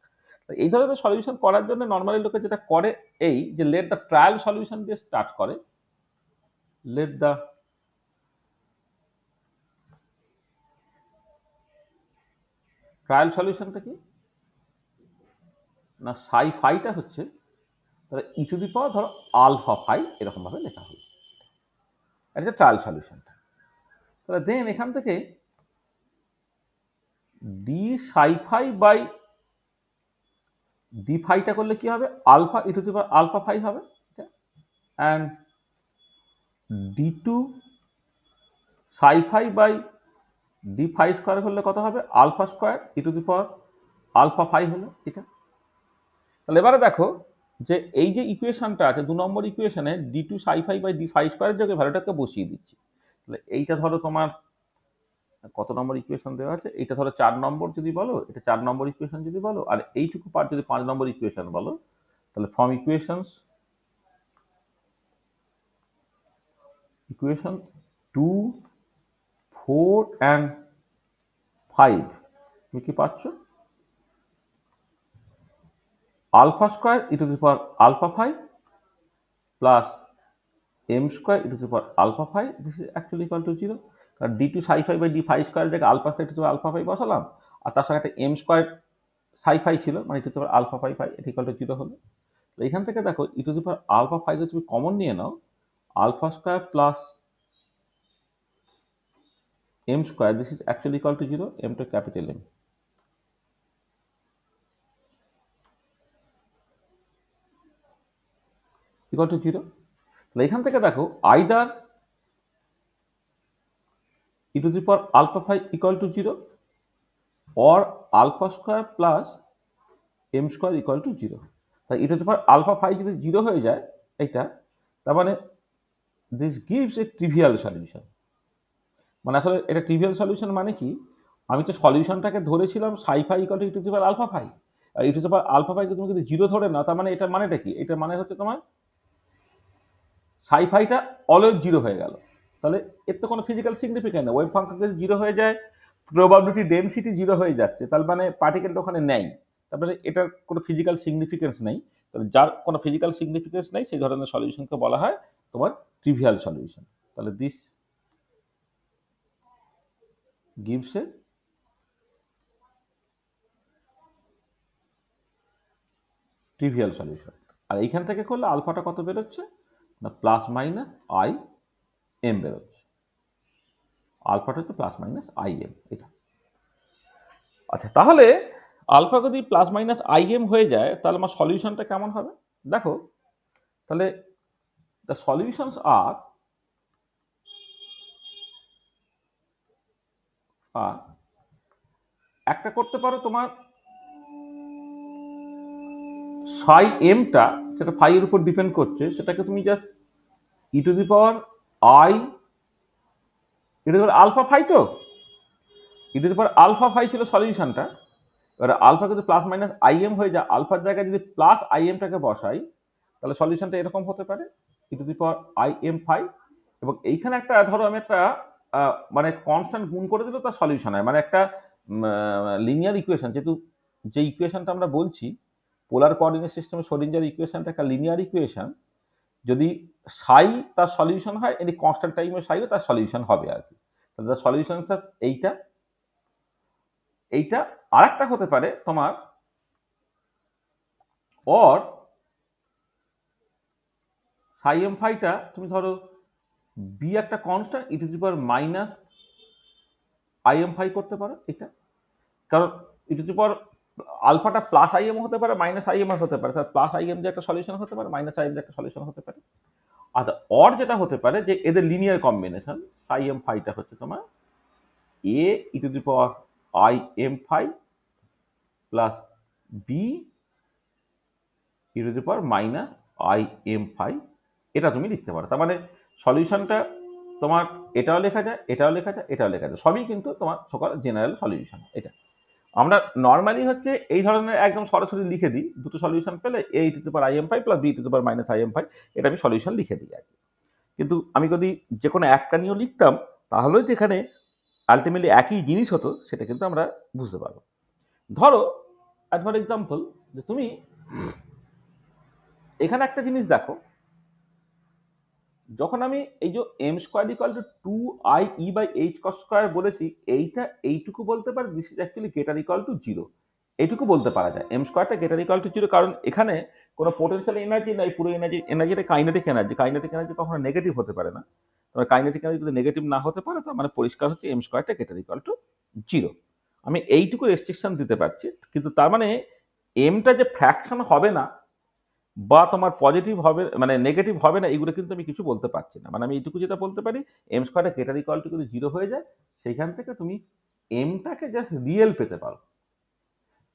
এই ধরনের সলিউশন করার জন্য নর্মালি লোকে যেটা করে এই যে লেট দ্য ট্রায়াল সলিউশন দিয়ে স্টার্ট করে। লেট দ্য ট্রায়াল সলিউশনটা কি না, সাই ফাইটা হচ্ছে তাহলে ই টু দি পাওয়ার ধরো আলফা ফাই, এরকম ভাবে লেখা হলো, এটা ট্রায়াল সলিউশনটা। তাহলে দেন এখান থেকে D Sai phi by D ফাইটা করলে কি হবে, alpha e to the power alpha phi হবে, and d2 psi phi by D phi square করলে কত হবে, alpha square e to the power alpha phi হলো এটা। তাহলে এবারে দেখো যে এই যে ইকুয়েশনটা আছে 2 নম্বর ইকুয়েশনে d2 psi phi by D phi স্কোয়ারের জায়গায় ভ্যালুটাকে বসিয়ে দিচ্ছি। তাহলে এইটা ধরো তোমার কত নম্বর ইকুয়েশন দেওয়া আছে, এটা ধরো 4 নম্বর যদি বলো, এটা 4 নম্বর ইকুয়েশন যদি বলো, আর এইটুকু পার্ট যদি 5 নম্বর ইকুয়েশন বলো, তাহলে ফ্রম ইকুয়েশন 2, 4 and 5 তুমি কি পাচ্ছ, alpha square e to the power alpha phi plus M square e to the power alpha phi, this is actually equal to 0। কারণ d2 psi phi by D phi স্কোয়ারের জায়গায় alpha phi to the power alpha phi বসালাম, আর তার সঙ্গে একটা এম স্কোয়ার সাই ফাই ছিল, মানে to the power alpha phi phi, এটা ইকুয়াল টু 0 হলো। তো এখান থেকে দেখো ই টু দি পাওয়ার আলফা ফাইকে তুমি কমন নিয়ে নাও, alpha square plus M square, this is actually equal to 0, M two capital M equal to 0। তাহলে এখান থেকে দেখো either E to the power alpha phi equal to 0 or alpha square plus m square equal to 0। তাই E to the power alpha phi যদি 0 হয়ে যায় এইটা, তার মানে this gives a trivial solution. মানে আসলে এটা ট্রিভিয়াল সলিউশন মানে কি, আমি তো সলিউশনটাকে ধরেছিলাম psi phi equal to E to the power alpha phi, আর E to the power alpha ফাইকে তুমি যদি 0 ধরে নাও, তার মানে এটা মানেটা কি, এটা মানে হচ্ছে তোমার সাই ফাইটা অলওয়েজ 0 হয়ে গেল। তাহলে এর তো কোনো ফিজিক্যাল সিগনিফিকেন্ট নেই, ওয়েভ ফাংশন যদি 0 হয়ে যায়, প্রবাবিলিটি ডেনসিটি 0 হয়ে যাচ্ছে, তার মানে পার্টিকেলটা ওখানে নেই, তারপরে এটার কোনো ফিজিক্যাল সিগনিফিকেন্স নেই। তাহলে যার কোনো ফিজিক্যাল সিগনিফিকেন্স নেই সেই ধরনের সলিউশনকে বলা হয় তোমার ট্রিভিয়াল সলিউশন। তাহলে this gives a trivial solution. আর এইখান থেকে করলে আলফাটা কত বেরোচ্ছে না, প্লাস মাইনাস আই এম বেরোচ্ছে, আলফাটা হচ্ছে প্লাস মাইনাস আই এম এটা। আচ্ছা, তাহলে আলফা যদি প্লাস মাইনাস আই এম হয়ে যায়, তাহলে আমার সলিউশনটা কেমন হবে দেখো। তাহলে দ্য সলিউশনস আর একটা করতে পারো তোমার সাই এমটা যেটা ফাই এর উপর ডিপেন্ড করছে, সেটাকে তুমি just E to the power I E to the power alpha phi, তো ই to the power alpha phi ছিল সলিউশনটা, এবারে আলফা যদি প্লাস মাইনাস আইএম হয়ে যায়, আলফার জায়গায় যদি প্লাস আইএমটাকে বসাই, তাহলে সলিউশনটা এরকম হতে পারে e⁻im⁵, এবং এইখানে একটা ধরো আমি একটা মানে কনস্ট্যান্ট গুণ করে দিলেও তার সলিউশন হয়, মানে একটা লিনিয়ার ইকুয়েশন, যেহেতু যে ইকুয়েশনটা আমরা বলছি পোলার কোঅর্ডিনেট সিস্টেমে শ্রোডিঞ্জার ইকুয়েশনটা একটা লিনিয়ার ইকুয়েশন, যদি সাই তার সলিউশন হয়, এটি কনস্ট্যান্ট টাইমে সাইও তার সলিউশন হবে আর কি। তাহলে তার সলিউশনটা এইটা এইটা। আর একটা হতে পারে তোমার অর সাই এম ফাইটা তুমি ধরো বি একটা কনস্ট্যান্ট e⁻im⁵ করতে পারো এটা, কারণ আলফাটা প্লাস আইএম হতে পারে, মাইনাস আইএম হতে পারে, তার প্লাস আইএম যে একটা সলিউশন হতে পারে, মাইনাস আইএম যে একটা সলিউশন হতে পারে। আচ্ছা, অর যেটা হতে পারে যে এদের লিনিয়ার কম্বিনেশন, সাই এম ফাইটা হচ্ছে তোমার a e⁻im⁵ plus B e⁻im⁵, এটা তুমি লিখতে পারো। তার মানে সলিউশনটা তোমার এটাও লেখা যায়, এটাও লেখা যায়, এটাও লেখা যায়, সবই কিন্তু তোমার সকল জেনারেল সলিউশন। এটা আমরা নর্মালি হচ্ছে এই ধরনের একদম সরাসরি লিখে দিই, দুটো সলিউশন পেলে a e⁻im⁵ plus b e⁻im⁵, এটা আমি সলিউশন লিখে দিই আর কি। কিন্তু আমি যদি যে কোনো একটা নিয়েও লিখতাম, তাহলেও যেখানে আলটিমেটলি একই জিনিস হতো, সেটা কিন্তু আমরা বুঝতে পারবো। ধরো অ্যাজ ফর এক্সাম্পল, যে তুমি এখানে একটা জিনিস দেখো, যখন আমি এই যে m² = 2ie/h² বলেছি, এইটুকু বলতে পারি দিস ইজ অ্যাকচুয়ালি > 0, এইটুকু বলতে পারা যায় m²টা > 0, কারণ এখানে কোনো পোটেনশিয়াল এনার্জি নাই, পুরো এনার্জিটা কাইনেটিক এনার্জি কখনো নেগেটিভ হতে পারে না। তবে কাইনেটিক এনার্জি যদি নেগেটিভ না হতে পারে, তার মানে পরিষ্কার হচ্ছে m²টা > 0। আমি এইটুকু রেস্ট্রিকশন দিতে পারছি, কিন্তু তার মানে এমটা যে ফ্র্যাকশন হবে না বা তোমার পজিটিভ হবে মানে নেগেটিভ হবে না, এগুলো কিন্তু আমি কিছু বলতে পারছি না। মানে আমি এইটুকু যেটা বলতে পারি, m²টা > যদি 0 হয়ে যায়, সেইখান থেকে তুমি এমটাকে জাস্ট রিয়েল পেতে পারো,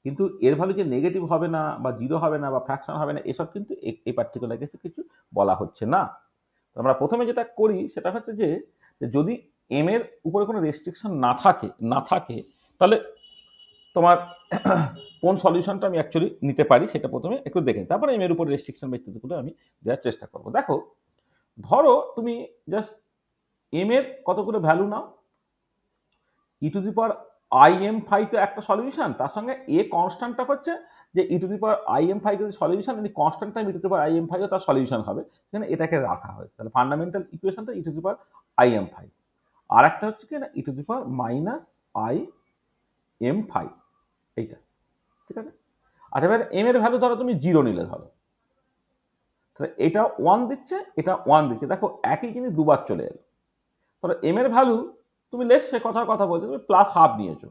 কিন্তু এর ভ্যালু যে নেগেটিভ হবে না বা 0 হবে না বা ফ্র্যাকশন হবে না, এসব কিন্তু এই পার্টিকুলার কেসে কিছু বলা হচ্ছে না। আমরা প্রথমে যেটা করি সেটা হচ্ছে যে যদি এম এর উপরে কোনো রেস্ট্রিকশন না থাকে, তাহলে তোমার কোন সলিউশনটা আমি অ্যাকচুয়ালি নিতে পারি সেটা প্রথমে একটু দেখে, তারপরে এম এর উপর রেস্ট্রিকশন ব্যক্তিগত আমি দেওয়ার চেষ্টা করবো। দেখো, ধরো তুমি জাস্ট এম এর কতগুলো ভ্যালু নাও, e⁻im⁵ তো একটা সলিউশন, তার সঙ্গে এ কনস্ট্যান্টটা হচ্ছে যে e⁻im⁵ যদি সলিউশন, যদি কনস্ট্যান্ট টাইম e⁻im⁵ও তার সলিউশন হবে, সেখানে এটাকে রাখা হয়েছে। তাহলে ফান্ডামেন্টাল ইকুয়েশনটা e⁻im⁵, আর একটা হচ্ছে কি না e⁻im⁵, এইটা ঠিক আছে। আচ্ছা, এবার এম এর ভ্যালু ধরো তুমি 0 নিলে, ধরো তাহলে এটা 1 দিচ্ছে, এটা 1 দিচ্ছে, দেখো একই জিনিস দুবার চলে এলো। তাহলে এম এর ভ্যালু তুমি লেসে কথার কথা বলছো, তুমি +½ নিয়েছো,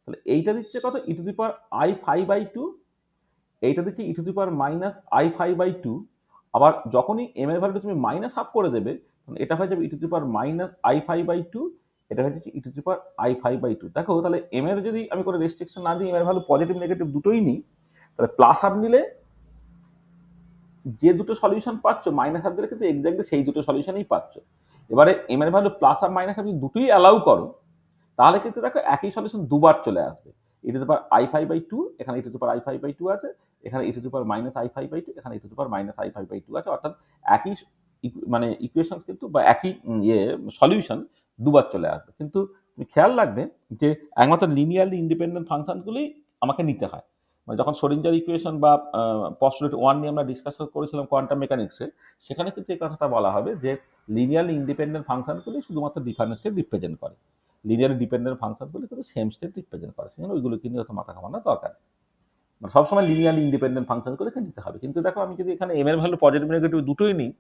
তাহলে এইটা দিচ্ছে কত e⁻i⁵/2, এইটা দিচ্ছে e⁻i⁵/2। আবার যখনই এম এর ভ্যালু তুমি -½ করে দেবে, এটা হয়ে যাবে e⁻i⁵/2, এটা হয়ে যাচ্ছে e⁻i⁵/2। দেখো, তাহলে এম এর যদি আমি কোনো রেস্ট্রিকশন না দিই, এম এর ভ্যালু পজিটিভ নেগেটিভ দুটোই নিই, তাহলে +½ নিলে যে দুটো সলিউশন পাচ্ছ, -½ দিলে কিন্তু এক্স্যাক্টলি সেই দুটো সলিউশনই পাচ্ছ। এবারে এম এর ভ্যালু প্লাস আর মাইনাস যদি দুটোই অ্যালাউ করো, তাহলে কিন্তু দেখো একই সলিউশন দুবার চলে আসবে। e⁻i⁵/2, এখানে e⁻i⁵/2 আছে, এখানে e⁻i⁵/2, এখানে e⁻i⁵/2 আছে, অর্থাৎ একই মানে ইকুয়েশন কিন্তু বা একই সলিউশন দুবার চলে আসবে। কিন্তু তুমি খেয়াল রাখবে যে একমাত্র লিনিয়ারলি ইন্ডিপেন্ডেন্ট ফাংশনগুলোই আমাকে নিতে হয়। মানে যখন শ্রোডিঞ্জার ইকুয়েশন বা পস্টুলেট 1 নিয়ে আমরা ডিসকাস করেছিলাম কোয়ান্টাম মেকানিক্সে, সেখানে কিন্তু এই কথাটা বলা হবে যে লিনিয়ারলি ইন্ডিপেন্ডেন্ট ফাংশনগুলি শুধুমাত্র ডিফারেন্স স্টেট রিপ্রেজেন্ট করে, লিনিয়ারলি ডিপেন্ডেন্ট ফাংশনগুলি কিন্তু সেম স্টেট রিপ্রেজেন্ট করে, সেজন্য ওইগুলোকে নিয়ে অত মাথা ঘামানোর দরকার নেই। মানে সবসময় লিনিয়ারলি ইন্ডিপেন্ডেন্ট ফাংশনগুলোকে নিতে হবে। কিন্তু দেখো, আমি যদি এখানে এম এর ভ্যালু পজিটিভ নেগেটিভ দুটোই নিই,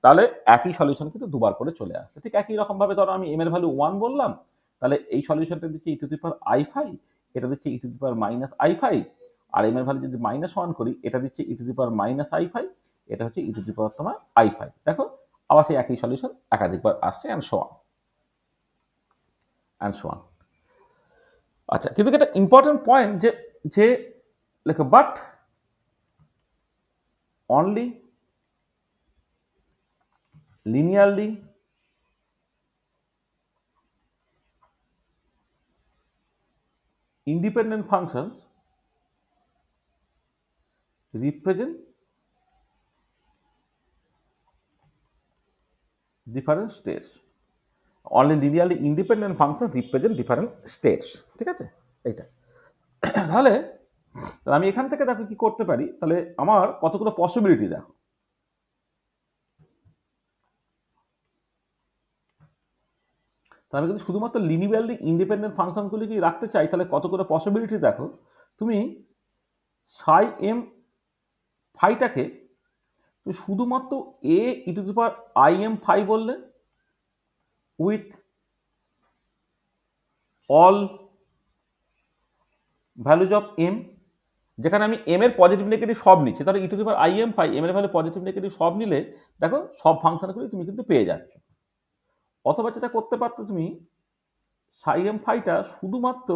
তাহলে একই সলিউশন কিন্তু দুবার করে চলে আসে। ঠিক একই রকমভাবে ধরো আমি এম এর ভ্যালু 1 বললাম, তাহলে এই সলিউশনটা দিচ্ছে e⁻i⁵, এটা দিচ্ছে e⁻i⁵, আর এম এর ভ্যালু যদি -1 করি, এটা দিচ্ছে e⁻i⁵, এটা হচ্ছে e⁻i⁵। দেখো, আবার সেই একই সলিউশন একাধিকবার আসছে, অ্যান্ড সো অন। আচ্ছা, কিন্তু এটা ইম্পর্টেন্ট পয়েন্ট যে লেখো, but only linearly independent functions represent different states. Only linearly independent function represent different states. ঠিক আছে, এইটা। তাহলে আমি এখান থেকে দেখো কি করতে পারি, তাহলে আমার কতগুলো পসিবিলিটি দেখো। আমি যদি শুধুমাত্র লিনিয়ারলি ইন্ডিপেন্ডেন্ট ফাংশনগুলিকে রাখতে চাই, তাহলে কতগুলো পসিবিলিটি দেখো। তুমি সাই এম ফাইটাকে তুমি শুধুমাত্র A E to the power I am phi বললে with all values of M, যেখানে আমি এম এর পজিটিভ নেগেটিভ সব নিচ্ছি, তাহলে E to the power I am phi M এর ভ্যালু পজিটিভ নেগেটিভ সব নিলে দেখো সব ফাংশনগুলি তুমি কিন্তু পেয়ে যাচ্ছ। অথবা যেটা করতে পারতো তুমি সাই এম ফাইটা শুধুমাত্র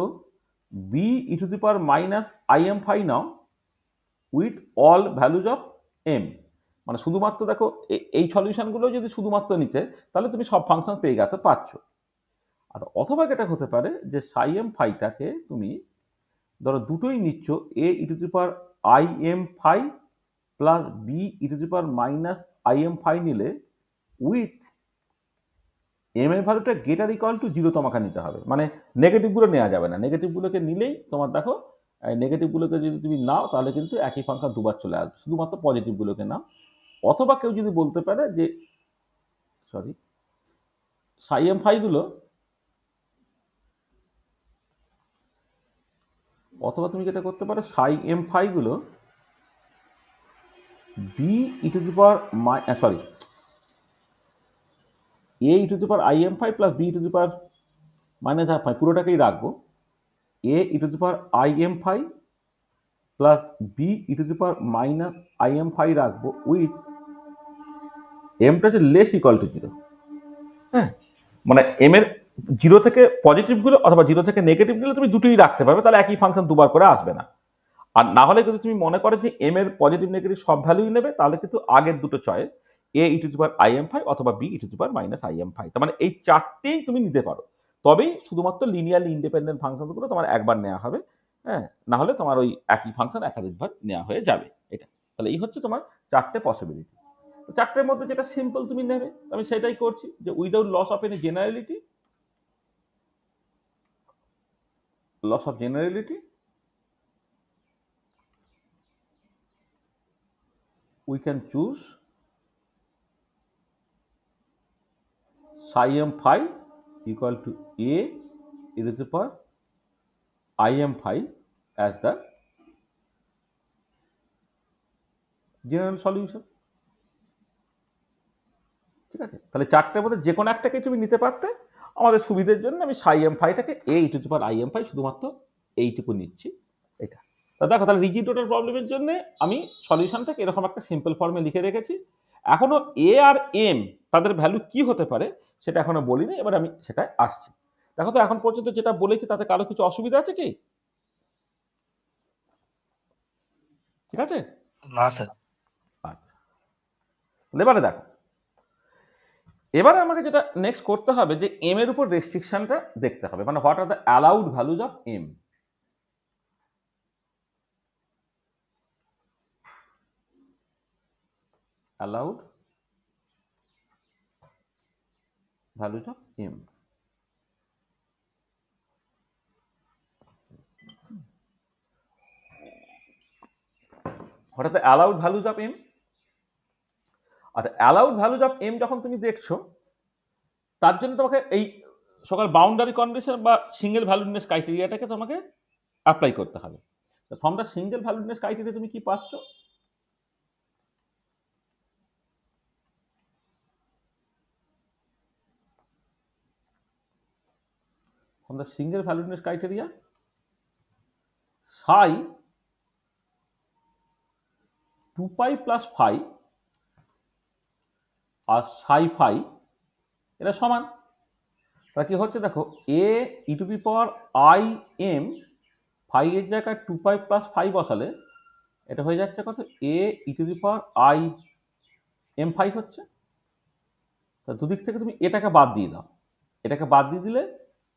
B E to the power minus I am phi নাও with all values of m, মানে শুধুমাত্র দেখো এই সলিউশনগুলো যদি শুধুমাত্র নিতে, তাহলে তুমি সব ফাংশন পেয়ে গেতে পারছো। আর অথবা যেটা হতে পারে যে সাই এম ফাইটাকে তুমি ধরো দুটোই নিচ্ছ, A E to the power I am phi plus B E to the power minus I am phi নিলে উইথ এম এর ভ্যালুটা গ্রেটার ইকুয়াল টু 0 তোমাকে নিতে হবে, মানে নেগেটিভগুলো নেওয়া যাবে না। নেগেটিভগুলোকে নিলেই তোমার দেখো নেগেটিভগুলোকে যদি তুমি নাও তাহলে কিন্তু একই ফাংশন দুবার চলে আসবে, শুধুমাত্র পজিটিভগুলোকে নাও। অথবা কেউ যদি বলতে পারে যে সরি সাই এম ফাইগুলো, অথবা তুমি যেটা করতে পারো সাই এম ফাইগুলো B E to the power sorry A E to the power I am phi plus B E to the power minus half phi পুরোটাকেই রাখবো, A E to the power I am phi plus B E to the power minus I am phi রাখবো উইথ এমটা হচ্ছে লেস ইকুয়াল টু 0। হ্যাঁ, মানে এম এর 0 থেকে পজিটিভগুলো অথবা 0 থেকে নেগেটিভগুলো তুমি দুটোই রাখতে পারবে, তাহলে একই ফাংশন দুবার করে আসবে না। আর না হলে যদি তুমি মনে করো যে এম এর পজিটিভ নেগেটিভ সব ভ্যালুই নেবে, তাহলে কিন্তু আগের দুটো choice A E to the power I am phi অথবা B E to the power minus I am phi, তার মানে এই চারটেই তুমি নিতে পারো। তবেই শুধুমাত্র লিনিয়ারলি ইন্ডিপেন্ডেন্ট ফাংশনগুলো তোমার একবার নেওয়া হবে। হ্যাঁ, না হলে তোমার ওই একই ফাংশন একাধিকবার নেওয়া হয়ে যাবে। এটা তাহলে এই হচ্ছে তোমার চারটে পসিবিলিটি। চারটের মধ্যে যেটা সিম্পল তুমি নেবে, আমি সেটাই করছি যে without loss of any generality, loss of generality we can choose psi m phi equal to a e to the power I m phi as the general solution। ঠিক আছে, তাহলে চারটের মধ্যে যে কোনো একটাকে তুমি নিতে পারতে। আমাদের সুবিধার জন্য আমি সাই এম ফাইটাকে A E to the power I am phi শুধুমাত্র এইটুকু নিচ্ছি। এটা দেখো, তাহলে রিজিড রোটার প্রবলেমের জন্য আমি সলিউশনটাকে এরকম একটা সিম্পল ফর্মে লিখে রেখেছি। এখনো এ আর এম তাদের ভ্যালু কি হতে পারে সেটা এখনো বলিনি, এবার আমি সেটাই আসছি। দেখো তো এখন পর্যন্ত যেটা বলেছি তাতে কারো কিছু অসুবিধা আছে কি? ঠিক আছে, না স্যার। আচ্ছা, এবারে দেখো, এবারে আমাকে যেটা নেক্সট করতে হবে যে এম এর উপর রেস্ট্রিকশনটা দেখতে হবে, মানে what are the allowed values of m. allowed values of m. What are the allowed values of m? আর allowed values of m যখন তুমি দেখছো, তার জন্য তোমাকে এই সকল বাউন্ডারি কন্ডিশন বা সিঙ্গেল ভ্যালুডনেস ক্রাইটেরিয়াটাকে তোমাকে অ্যাপ্লাই করতে হবে। তো from the single valuedness criteria তুমি কি পাচ্ছ? From the single valuedness criteria, psi 2 pi plus phi R psi phi এটা সমান। তা কি হচ্ছে দেখো, a e to the power I m phi এর জায়গায় 2 pi plus phi বসালে এটা হয়ে যাচ্ছে কত, a e to the power I m phi হচ্ছে। তা দুদিক থেকে তুমি এটাকে বাদ দিয়ে দাও, এটাকে বাদ দিয়ে দিলে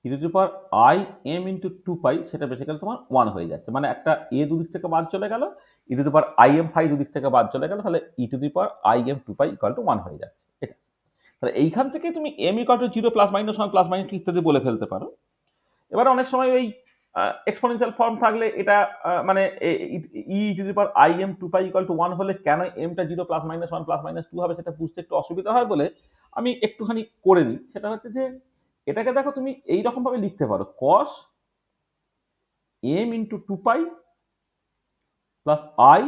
e to the power I m into 2 pi সেটা বেসিক্যালি তোমার 1 হয়ে যাচ্ছে, মানে একটা a দুদিক থেকে বাদ চলে গেল, ই to the power I am phi দুদিক থেকে বাদ চলে গেল, তাহলে E to the power I am 2 pi equal to 1 হয়ে যাচ্ছে। এটা তাহলে এইখান থেকে তুমি M equal to 0 plus minus 1 plus minus 2 ইত্যাদি বলে ফেলতে পারো। এবার অনেক সময় ওই এক্সপোনেনশিয়াল ফর্ম থাকলে এটা মানে E to the power I am 2 pi equal to 1 হলে কেন এমটা 0 প্লাস মাইনাস 1 প্লাস মাইনাস 2 হবে সেটা বুঝতে একটু অসুবিধা হয় বলে আমি একটুখানি করে দিই। সেটা হচ্ছে যে এটাকে দেখো তুমি এইরকম ভাবে লিখতে পারো, cos m into 2 pi plus i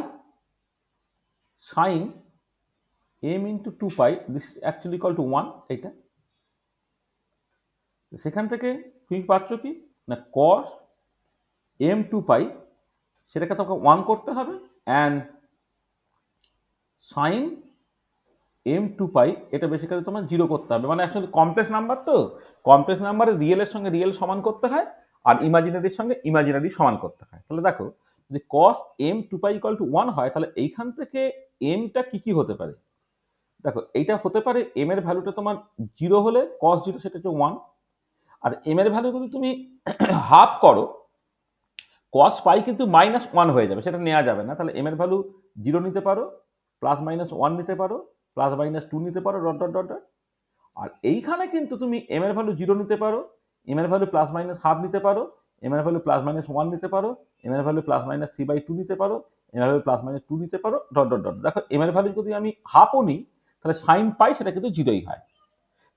sign m into 2 pi, this is actually equal to 1। এইটা সেখান থেকে তুমি পাচ্ছ কি না, cos m 2 পাই সেটাকে তোমাকে 1 করতে হবে, অ্যান্ড সাইন m 2 পাই এটা বেসিক্যালি তোমার 0 করতে হবে। মানে অ্যাকচুয়ালি কমপ্লেক্স নাম্বার, তো কমপ্লেক্স নাম্বারে রিয়েলের সঙ্গে রিয়েল সমান করতে হয় আর ইমাজিনারির সঙ্গে ইমাজিনারি সমান করতে হয়। তাহলে দেখো যদি cos m 2 pi equal to 1 হয়, তাহলে এইখান থেকে mটা কি হতে পারে, দেখো এইটা হতে পারে m এর ভ্যালুটা তোমার 0 হলে cos 0 সেটা হচ্ছে 1, আর m এর ভ্যালু যদি তুমি হাফ করো cos পাই কিন্তু -1 হয়ে যাবে, সেটা নেওয়া যাবে না। তাহলে m এর ভ্যালু 0 নিতে পারো, +-1 নিতে পারো, +-2 নিতে পারো, ডট ডট ডট ডট। আর এইখানে কিন্তু তুমি m এর ভ্যালু 0 নিতে পারো, m এর ভ্যালু +-1/2 নিতে পারো, m এর ভ্যালু +-1 নিতে পারো, m এর ভ্যালু +-3/2 নিতে পারো, m এর ভ্যালু +-2 নিতে পারো, ডট ডট ডট। দেখো m এর ভ্যালু যদি আমি হাফও নিই তাহলে sin পাই সেটা কিন্তু 0ই হয়।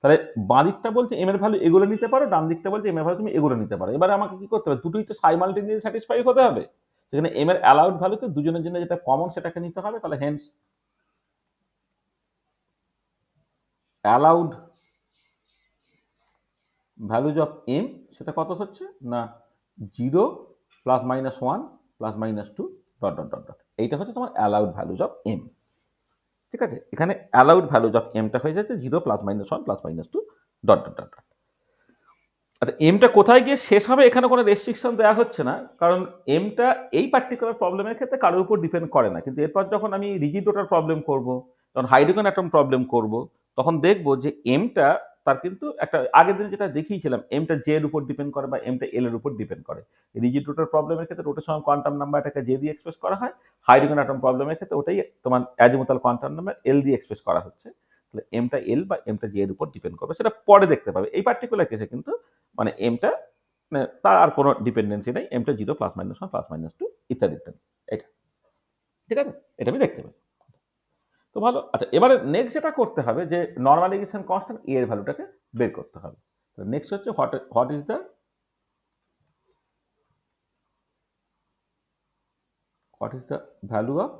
তাহলে বাঁ দিকটা বলছে m এর ভ্যালু এগুলো নিতে পারো, ডান দিকটা বলছে m এর ভ্যালু তুমি এগুলো নিতে পারো। এবারে আমাকে কি করতে হবে, দুটোই তো সাইমালটেনিয়াসলি স্যাটিসফাই হতে হবে। সেখানে m এর অ্যালাউড ভ্যালুকে দুজনের জন্য যেটা কমন সেটাকে নিতে হবে। তাহলে hence allowed values of m সেটা কত হচ্ছে না 0 +-1 +-2 ডট ডট ডট ডট। এইটা হচ্ছে তোমার অ্যালাউড ভ্যালুজ অফ m। ঠিক আছে, এখানে অ্যালাউড ভ্যালুজ অফ mটা হয়ে যাচ্ছে 0 +-1 +-2 ডট ডট ডট। আচ্ছা, এমটা কোথায় গিয়ে শেষ হবে এখানে কোনো রেস্ট্রিকশন দেওয়া হচ্ছে না, কারণ এমটা এই পার্টিকুলার প্রবলেমের ক্ষেত্রে কারোর উপর ডিপেন্ড করে না। কিন্তু এরপর যখন আমি রিজিড রোটার প্রবলেম করব, যখন হাইড্রোজেন অ্যাটম প্রবলেম করব, তখন দেখবো যে এমটা তার কিন্তু একটা আগের দিনে যেটা দেখিয়েছিলাম এমটা জে এর উপর ডিপেন্ড করে বা এমটা এল এর উপর ডিপেন্ড করে। রিজিড রোটার প্রবলেমের ক্ষেত্রে রোটেশনাল কোয়ান্টাম নাম্বারটাকে জে দিয়ে এক্সপ্রেস করা হয়, হাইড্রোজেন অ্যাটম প্রবলেমের ক্ষেত্রে ওটাই তোমার অ্যাজিমুথাল কোয়ান্টাম নাম্বার এল দিয়ে এক্সপ্রেস করা হচ্ছে। তাহলে এমটা এল বা এমটা জে এর উপর ডিপেন্ড করবে, সেটা পরে দেখতে পাবে। এই পার্টিকুলার কেসে কিন্তু মানে এমটা তার আর কোনো ডিপেন্ডেন্সি নেই, এমটা 0 +-1 +-2 ইত্যাদি ইত্যাদি। এটা ঠিক আছে, এটা আমি দেখতে পাই। তো ভালো। আচ্ছা, এবারে নেক্সট যেটা করতে হবে যে নর্মালাইজেশন কনস্ট্যান্ট এ এর ভ্যালুটাকে বের করতে হবে। তো নেক্সট হচ্ছে what is the value of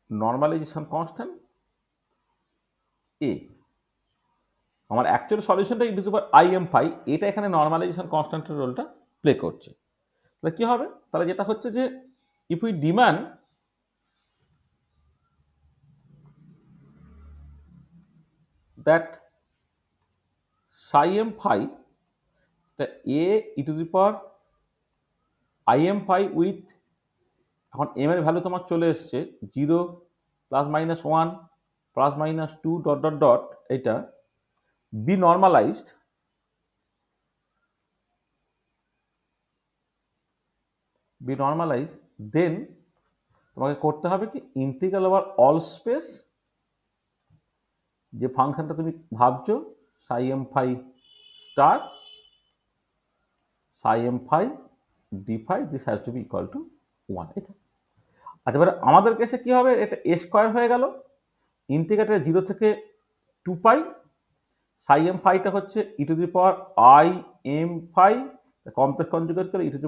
normalisation constant A. আমার অ্যাকচুয়াল সলিউশনটা ই⁻m⁵, এটা এখানে নর্মালাইজেশন কনস্ট্যান্টের রোলটা প্লে করছে। তাহলে কি হবে, তাহলে যেটা হচ্ছে যে if we demand that psi m⁵, তা a e⁻im⁵ উইথ, এখন m এর ভ্যালু তোমার চলে এসছে 0 +-1 +-2 ডট ডট ডট, এটা বি নর্মালাইজড দেন তোমাকে করতে হবে কি ইন্টিগ্রাল ওভার অল স্পেস, যে ফাংশনটা তুমি ভাবছো psi m⁵ star psi m⁵ d⁵, this has to be equal to 1। এটা আচ্ছা, এবার আমাদের কেসে কি হবে, এটা a স্কোয়ার হয়ে গেল, ইন্টিগ্রেটেড 0 থেকে 2 পাই, psi m⁵টা হচ্ছে e⁻im⁵, কমপ্লেক্স কনজুগেট করে e⁻im⁵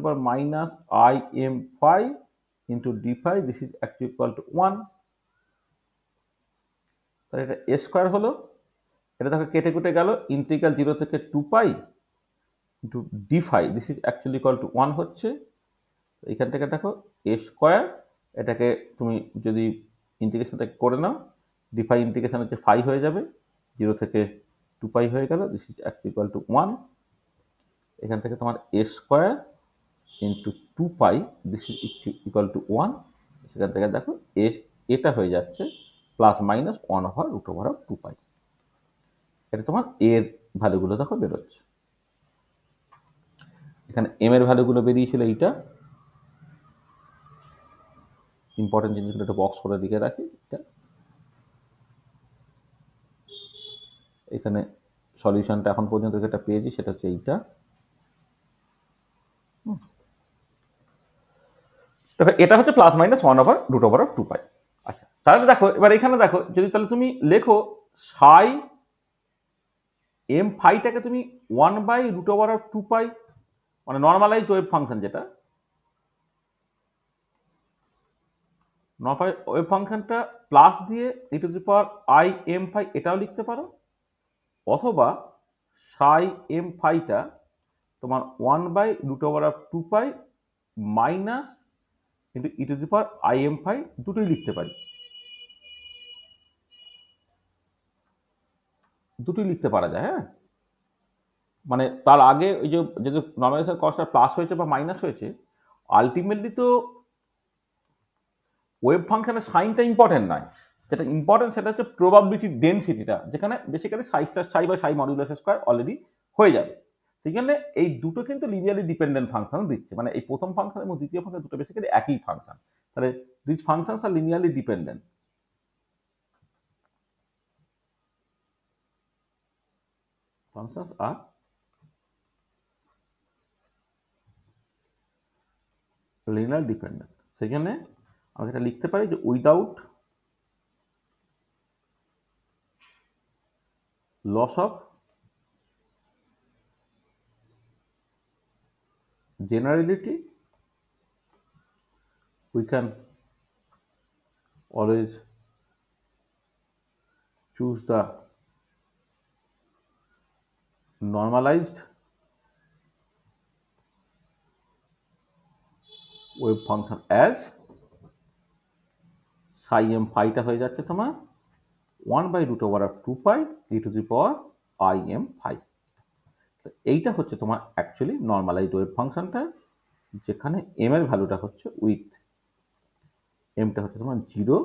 into d⁵, this is actually equal to 1। তাহলে এটা a স্কোয়ার হলো, এটা দেখো কেটে কুটে গেল, ইন্টিগ্রাল 0 থেকে 2 pi into d⁵, this is actually equal to 1 হচ্ছে। এখান থেকে দেখো a স্কোয়ার, এটাকে তুমি যদি ইন্টিগ্রেশনটাকে করে নাও, d⁵ ইন্টিগ্রেশন হচ্ছে 5 হয়ে যাবে, 0 থেকে 2 পাই হয়ে গেল, this is actually equal to 1। এখান থেকে তোমার a square into 2 pi, this is equal to 1। সেখান থেকে দেখো এটা হয়ে যাচ্ছে +-1/√2 পাই। এটা তোমার এর ভ্যালুগুলো দেখো বেরোচ্ছে। এখানে এম এর ভ্যালুগুলো বেরিয়েছিল এইটা, ইম্পর্টেন্ট জিনিসগুলো একটা বক্স করে দিকে রাখি, এটা এখানে সলিউশনটা এখন পর্যন্ত যেটা পেয়েছি সেটা হচ্ছে এইটা। দেখো এটা হচ্ছে প্লাস মাইনাস 1/√2π। আচ্ছা, তাহলে দেখো এবার এখানে দেখো, যদি তাহলে তুমি লেখো সাই এম ফাইটাকে তুমি 1/√2π, মানে নর্মালাইজ ওয়েভ ফাংশন, যেটা ওয়েভ ফাংশনটা প্লাস দিয়ে e⁻i_m⁵ এটাও লিখতে পারো, অথবা সাই এম ফাইটা তোমার 1/√2π মাইনাস e⁻im⁵ দুটোই লিখতে পারি, দুটোই লিখতে পারা যায়। হ্যাঁ, মানে তার আগে ওই যে যেহেতু নর্মালাইজেশন কস্টটা প্লাস হয়েছে বা মাইনাস হয়েছে, আলটিমেটলি তো ওয়েভ ফাংশনের সাইনটা ইম্পর্টেন্ট নয়, যেটা ইম্পর্টেন্ট সেটা হচ্ছে প্রবাবিলিটি ডেনসিটিটা, যেখানে বেসিক্যালি সাই স্টার সাই বা সাই মডুলাস স্কয়ার অলরেডি হয়ে যাবে। সেখানে এই দুটো কিন্তু লিনিয়ারলি ডিপেন্ডেন্ট ফাংশন দিচ্ছে, মানে এই প্রথম ফাংশন এবং দ্বিতীয় ফাংশন দুটো বেসিক্যালি একই ফাংশন। তাহলে this functions are linearly dependent. Functions are linear dependent। সেখানে আমি এটা লিখতে পারি যে without loss of generality we can always choose the normalized wave function as psi m phi-টা হয়ে যাচ্ছে তোমার 1/√2π e⁻im⁵। এইটা হচ্ছে তোমার অ্যাকচুয়ালি নর্মালাইজড ওয়েভ ফাংশনটা, যেখানে এম এর ভ্যালুটা হচ্ছে উইথ এমটা হচ্ছে তোমার 0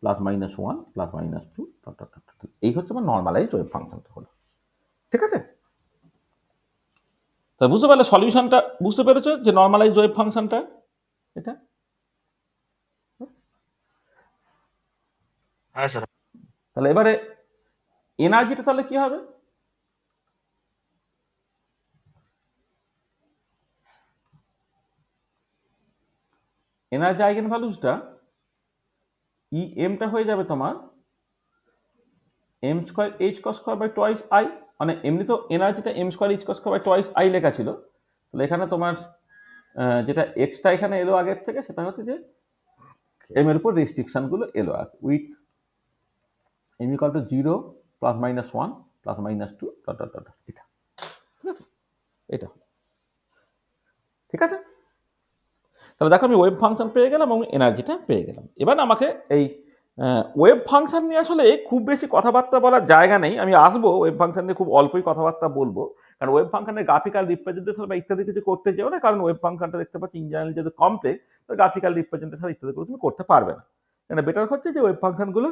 প্লাস মাইনাস 1 প্লাস মাইনাস 2, এই হচ্ছে আমার নর্মালাইজড ওয়েভ ফাংশনটা হলো। ঠিক আছে, তা বুঝতে পারলে সলিউশনটা, বুঝতে পেরেছো যে নর্মালাইজড ওয়েভ ফাংশনটা এটা। হ্যাঁ স্যার। তাহলে এবারে এনার্জিটা তাহলে কি হবে? এনার্জি আইগেন ভ্যালুসটা ই এমটা হয়ে যাবে তোমার m² h²/2i, মানে এমনি তো এনার্জিটা m² h²/2i লেখা ছিল, তাহলে এখানে তোমার যেটা এক্সটা এখানে এলো আগের থেকে, সেটা হচ্ছে যে এম এর উপর রেস্ট্রিকশনগুলো এলো আর with m = 0 plus minus 1 plus minus 2 এটা। ঠিক আছে, এটা ঠিক আছে। তাহলে দেখো আমি ওয়েভ ফাংশন পেয়ে গেলাম এবং এনার্জিটা পেয়ে গেলাম। এবার আমাকে এই ওয়েভ ফাংশন নিয়ে আসলে খুব বেশি কথাবার্তা বলার জায়গা নেই, আমি আসবো ওয়েভ ফাংশন নিয়ে খুব অল্পই কথাবার্তা বলবো, কারণ ওয়েভ ফাংশনের গ্রাফিক্যাল রিপ্রেজেন্টেশন বা ইত্যাদি কিছু করতে যেও না, কারণ ওয়েভ ফাংশনটা দেখতে পাচ্ছি ইন জেনারেল যেহেতু কমপ্লেক্স, তো গ্রাফিক্যাল রিপ্রেজেন্টেশন ইত্যাদি করে তুমি করতে পারবে না। এটা বেটার হচ্ছে যে ওয়েভ ফাংশনগুলো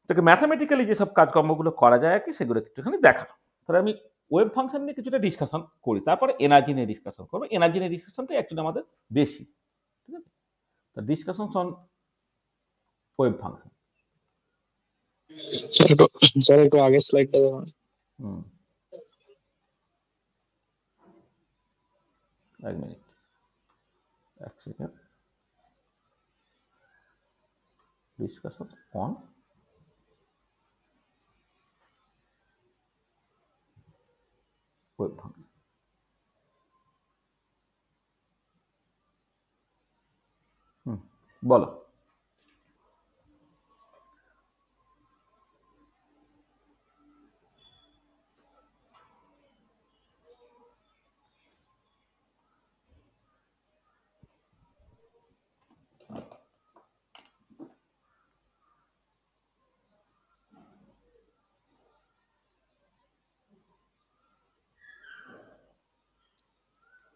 থেকে ম্যাথামেটিক্যালি যেসব কাজকর্মগুলো করা যায় আর কি, সেগুলো একটুখানি দেখানো। তাহলে আমি ওয়েভ ফাংশন নিয়ে কিছুটা ডিসকাশন করি, তারপরে এনার্জি নিয়ে ডিসকাশন করবো। এনার্জি নিয়ে ডিসকাশনটাই অ্যাকচুয়ালি আমাদের বেশি। ঠিক আছে, the discussions on wave function। Sir একটু আগের স্লাইডটা দেখান। এক মিনিট, এক second. discussions on wave function। বলো।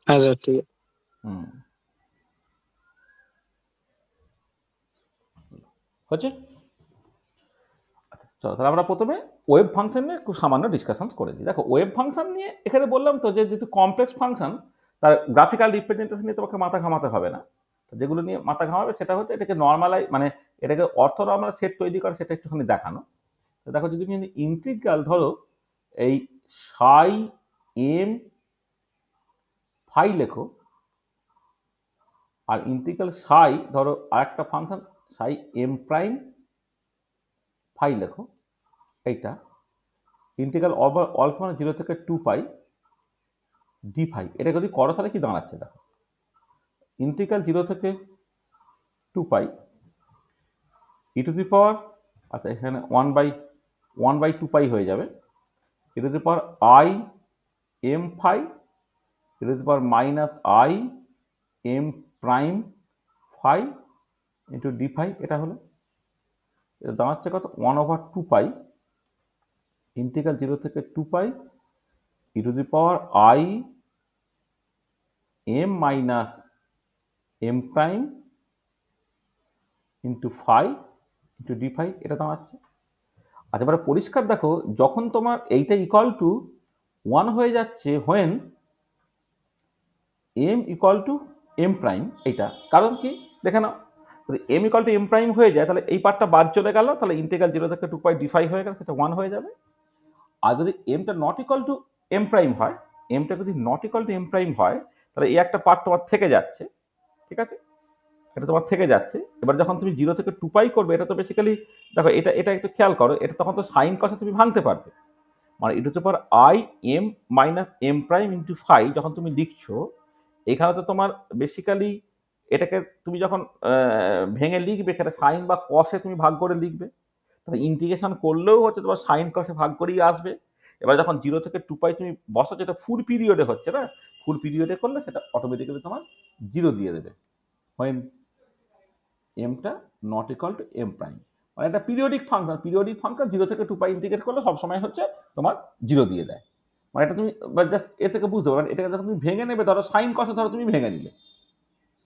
হ্যাঁ স্যার, ঠিক আছে। হচ্ছে, চলো তাহলে আমরা প্রথমে ওয়েভ ফাংশন নিয়ে খুব সামান্য ডিসকাশন করে দিই। দেখো ওয়েভ ফাংশন নিয়ে এখানে বললাম তো যে যেহেতু কমপ্লেক্স ফাংশন, তার গ্রাফিক্যাল রিপ্রেজেন্টেশন নিয়ে তোমাকে মাথা ঘামাতে হবে না। যেগুলো নিয়ে মাথা ঘামাবে সেটা হচ্ছে এটাকে নর্মালাইজ, মানে এটাকে অর্থ নর্মাল সেট তৈরি করে সেটা একটুখানি দেখানো। তো দেখো যদি তুমি ইন্টিগ্রাল ধরো এই সাই এম ফাই লেখো, আর ইন্টিগ্রাল সাই ধরো আরেকটা ফাংশন সাই এম প্রাইম ফাই লেখো, এইটা ইন্টিগ্রাল অল্প মানে 0 থেকে 2 পাই ডি ফাই। এটা যদি করো তাহলে কি দাঁড়াচ্ছে দেখো, ইন্টিগ্রাল 0 থেকে 2 পাই ই টু দি পাওয়ার, আচ্ছা এখানে 1/2 পাই হয়ে যাবে, E to the power I am phi E to the power minus I M prime phi into D phi. এটা হলো, এটা দাঁড়াচ্ছে কত, 1/2 পাই ইন্টিগ্রাল 0 থেকে 2 pi E to the power I M minus M prime into phi into D phi. এটা দাঁড়াচ্ছে। আচ্ছা এবারে পরিষ্কার দেখো, যখন তোমার এইটা ইকুয়াল টু 1 হয়ে যাচ্ছে when m equal to M prime, এইটা কারণ কি দেখে নাও, যদি m equal to M prime হয়ে যায় তাহলে এই পার্টটা বাদ চলে গেল, তাহলে ইন্টিগ্রাল 0 থেকে 2 পাই ডি ফাই হয়ে গেল, সেটা 1 হয়ে যাবে। আর যদি এমটা not equal to M prime হয়, এমটা যদি not equal to M prime হয় তাহলে এই একটা পার্ট তোমার থেকে যাচ্ছে, ঠিক আছে, এটা তোমার থেকে যাচ্ছে। এবার যখন তুমি 0 থেকে 2 পাই করবে, এটা তো বেসিক্যালি দেখো এটা এটা একটু খেয়াল করো, এটা তখন তো সাইন কসে তুমি ভাঙতে পারবে, মানে E to the power I M minus M prime into phi যখন তুমি লিখছো, এখানে তো তোমার বেসিক্যালি এটাকে তুমি যখন ভেঙে লিখবে সেটা সাইন বা কসে তুমি ভাগ করে লিখবে, তাহলে ইন্টিগ্রেশন করলেও হচ্ছে তোমার সাইন কসে ভাগ করেই আসবে। এবার যখন 0 থেকে 2 পাই তুমি বসো, যেটা ফুল পিরিয়ডে হচ্ছে না, ফুল পিরিয়ডে করলে সেটা অটোমেটিক্যালি তোমার 0 দিয়ে দেবে হোয়েন এমটা not equal to M prime. মানে একটা পিরিয়ডিক ফাংশন 0 থেকে 2 পাই ইন্টিগ্রেট করলে সবসময় হচ্ছে তোমার 0 দিয়ে দেয়। মানে এটা তুমি জাস্ট এ থেকে বুঝতে পারবে, এটাকে যখন তুমি ভেঙে নেবে, ধরো সাইন কসে ধরো তুমি ভেঙে নিলে,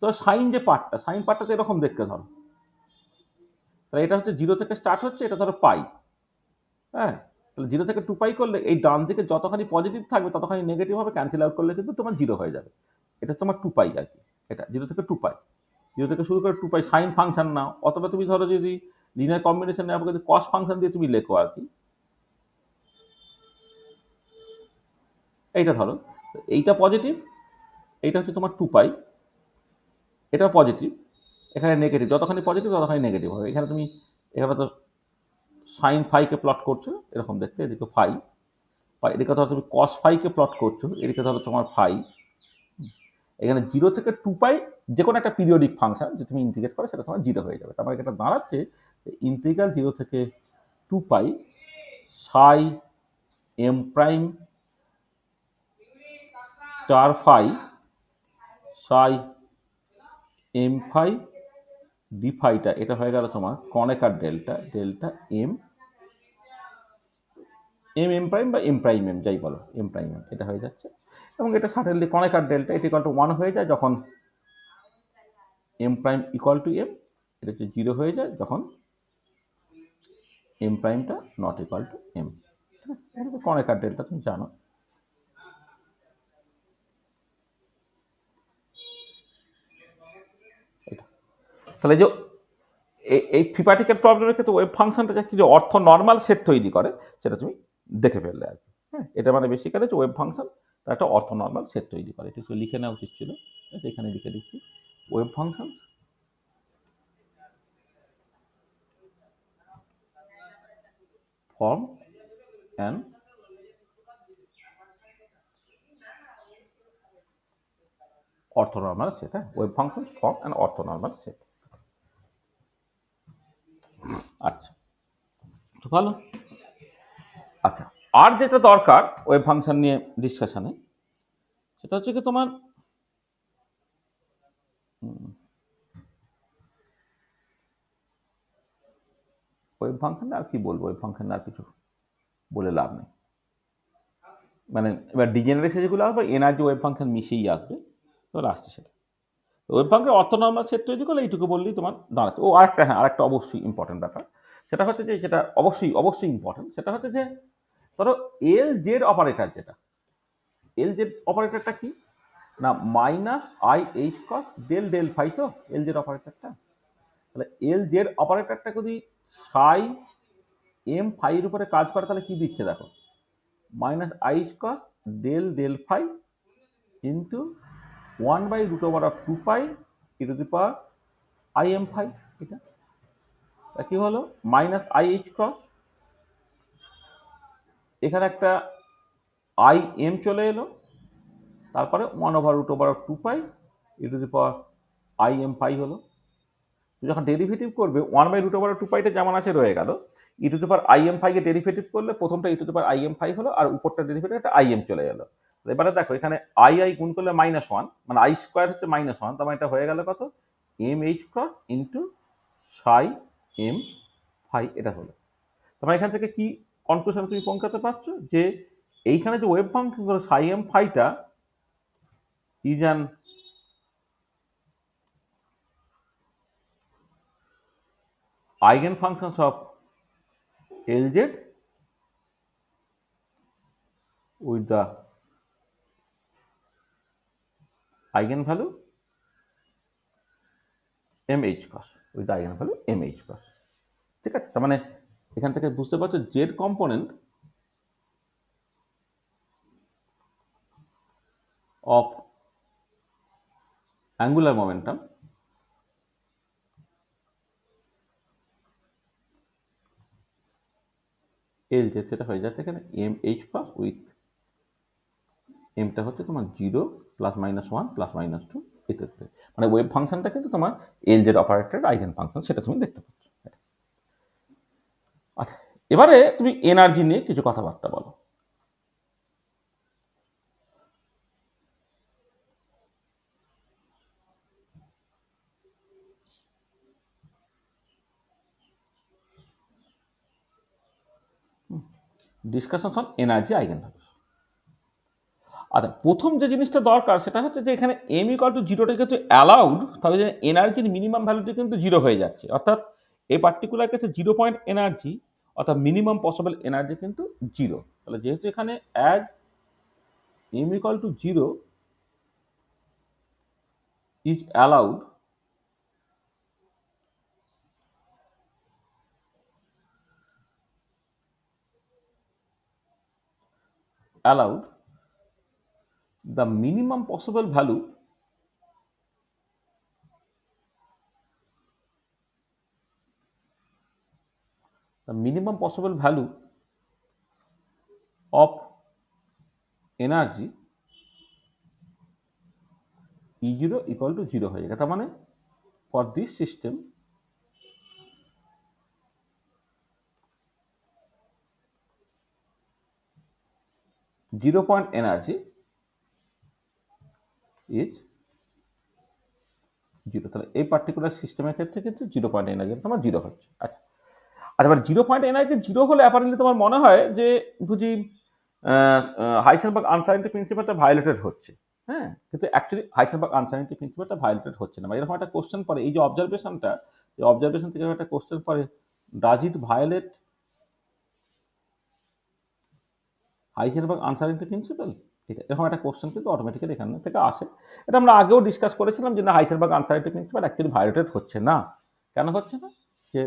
তো সাইন যে পার্টটা তো এরকম দেখতে ধরো, তাহলে এটা হচ্ছে 0 থেকে স্টার্ট হচ্ছে, এটা ধরো পাই, হ্যাঁ, তাহলে 0 থেকে 2 পাই করলে এই ডান দিকে যতখানি পজিটিভ থাকবে ততখানি নেগেটিভ হবে, ক্যান্সেল আউট করলে কিন্তু তোমার 0 হয়ে যাবে। এটা তোমার 2 পাই আর কি, এটা 0 থেকে 2 পাই, 0 থেকে শুরু করে 2 পাই সাইন ফাংশন নাও, অথবা তুমি ধরো যদি লিনিয়ার কম্বিনেশন নেওয়া যদি কস ফাংশন দিয়ে তুমি লেখো আর কি, এইটা ধরো, এইটা পজিটিভ, এইটা হচ্ছে তোমার 2 পাই, এটা পজিটিভ, এখানে নেগেটিভ, যতখানি পজিটিভ ততখানি নেগেটিভ হবে। এখানে তুমি এখানে তো সাইন ফাইকে প্লট করছো এরকম দেখতে, এদিকে ফাই, বা এদিকে ধরো তুমি কস ফাইকে প্লট করছো, এদিকে ধরো তোমার ফাই। এখানে 0 থেকে 2 পাই যে কোনো একটা পিরিয়ডিক ফাংশন যে তুমি ইন্টিগ্রেট করো সেটা তোমার 0 হয়ে যাবে। তারপরে এটা দাঁড়াচ্ছে ইন্টিগ্রাল 0 থেকে 2 pi psi m prime star phi psi m phi d ফাইটা, এটা হয়ে গেল তোমার Kronecker delta m m prime বা এম প্রাইম এম যাই বলো, এম প্রাইম এম এটা হয়ে যাচ্ছে। এবং এটা সার্টেনলি কনেকার ডেল্টা এটি ইকুয়াল টু 1 হয়ে যায় যখন m prime equal to m, এটা হচ্ছে 0 হয়ে যায় যখন এম প্রাইমটা নট ইকুয়াল টু এম। এটা তো কনেকার ডেল্টা তুমি জানো। এটা তাহলে যে এই থ্রিপার্টিকের প্রবলেমের ক্ষেত্রে ওয়েভ ফাংশনটা যে কিছু অর্থ নর্মাল সেট তৈরি করে সেটা তুমি দেখে ফেললে আর কি। হ্যাঁ, এটা মানে বেসিক্যালি হচ্ছে ওয়েভ ফাংশন তার একটা অর্থ নর্মাল সেট তৈরি করে। এটা একটু লিখে নেওয়া উচিত ছিল, এখানে লিখে দিচ্ছি wave function form an orthonormal set। Wave function form and orthonormal set. আচ্ছা তো ভালো। আচ্ছা আর যেটা দরকার ওয়েভ ফাংশন নিয়ে ডিসকাশনে, সেটা হচ্ছে কি তোমার ওয়েভ ফাংশন আর কি বলবো, ওয়েভ ফাংশন আর কিছু বলে লাভ নেই। মানে এবার ডিজেনারেসি যেগুলো আসবে এনার্জি ওয়েভ ফাংশন মিশিয়েই আসবে, তো আসছে সেটা। ওয়েভ ফাংশন অর্থোনর্মাল সেট তৈরি করলে এইটুকু বললেই তোমার দাঁড়াচ্ছে। ও আরেকটা, হ্যাঁ আরেকটা অবশ্যই ইম্পর্টেন্ট ব্যাপার, সেটা হচ্ছে যে সেটা অবশ্যই ইম্পর্টেন্ট, সেটা হচ্ছে যে ধরো এল জেড অপারেটর, যেটা এল জেড অপারেটরটা কি, না minus I h cross del del phi, তো এল জেড অপারেটরটা, তাহলে এল জেড অপারেটরটা যদি সাই এম ফাইয়ের উপরে কাজ করে তাহলে কি দিচ্ছে দেখো, minus I h cross del del phi into 1/√2 pi E to the power I am phi. এটা কি হলো, মাইনাস আই এইচ ক্রস, এখানে একটা আই এম চলে এলো, তারপরে 1/√2 pi E to the power I am phi হলো। যখন ডেরিভেটিভ করবে 1/√2 পাইটা যেমন আছে রয়ে গেল, ই to the power I m ফাইকে ডেরিভেটিভ করলে প্রথমটা e to the power I am phi হলো, আর উপরটা ডেরিভেটিভ একটা আই এম চলে গেলো। এবারে দেখো এখানে আই আই গুণ করলে -1, মানে আই স্কোয়ার হচ্ছে -1, তার মানে এটা হয়ে গেল কত, এম এইচ ক্রস ইন্টু সাই এম ফাই, এটা হলো। তোমার এখান থেকে কি কনক্লুশন তুমি পৌঁছাতে পারছো, যে এইখানে যে ওয়েভ ফাংশন করে সাই এম ফাইটা is an eigen functions of Lz with the eigenvalue mh cos, with the eigenvalue mh cos। ঠিক আছে, তার মানে এখান থেকে বুঝতে পারছো Z component of angular momentum Lz সেটা হয়ে যাচ্ছে এখানে mh cos উইথ এমটা হচ্ছে তোমার 0 +-1 +-2 ইত্যাদি, মানে ওয়েভ ফাংশনটা কিন্তু তোমার Lz অপারেটরের আইগেন ফাংশন, সেটা তুমি দেখতে পাচ্ছ। আচ্ছা, এবারে তুমি এনার্জি নিয়ে কিছু কথাবার্তা বলো। Discussion on energy eigenvalues. আচ্ছা, প্রথম যে জিনিসটা দরকার সেটা হচ্ছে যে এখানে এম ইকুয়াল টু 0টা যেহেতু অ্যালাউড, তাহলে যে এনার্জির মিনিমাম ভ্যালুটি কিন্তু 0 হয়ে যাচ্ছে, অর্থাৎ এই পার্টিকুলার কেসে 0 পয়েন্ট এনার্জি অর্থাৎ মিনিমাম পসিবল এনার্জি কিন্তু 0। তাহলে যেহেতু এখানে as M equal to 0 is allowed, the minimum possible value of energy E0 equal to 0 হয়ে যায়। তার মানে for this system zero point energy is 0। তাহলে এই পার্টিকুলার সিস্টেমের ক্ষেত্রে কিন্তু 0 পয়েন্ট এনার্জি তোমার 0 হচ্ছে। আচ্ছা, এবার 0 পয়েন্ট এনার্জি 0 হলে অ্যাপারেন্টলি তোমার মনে হয় যে বুঝি হাইসেনবার্গ আনসার্টেনিটি প্রিন্সিপালটা ভায়োলেটেড হচ্ছে, হ্যাঁ, কিন্তু অ্যাকচুয়ালি হাইসেনবার্গ আনসার্টেনিটি প্রিন্সিপালটা ভায়োলেটেড হচ্ছে না। এরকম একটা কোশ্চেন পড়ে, এই যে অবজারভেশনটা, এই অবজারভেশন থেকে একটা কোশ্চেন পড়ে, does it violate Heisenberg uncertainty principle? ঠিক আছে, এরকম একটা কোশ্চেন কিন্তু অটোমেটিক্যালি এখান থেকে আসে। এটা আমরা আগেও ডিসকাস করেছিলাম যে না, Heisenberg uncertainty principle actually violated হচ্ছে না। কেন হচ্ছে না? যে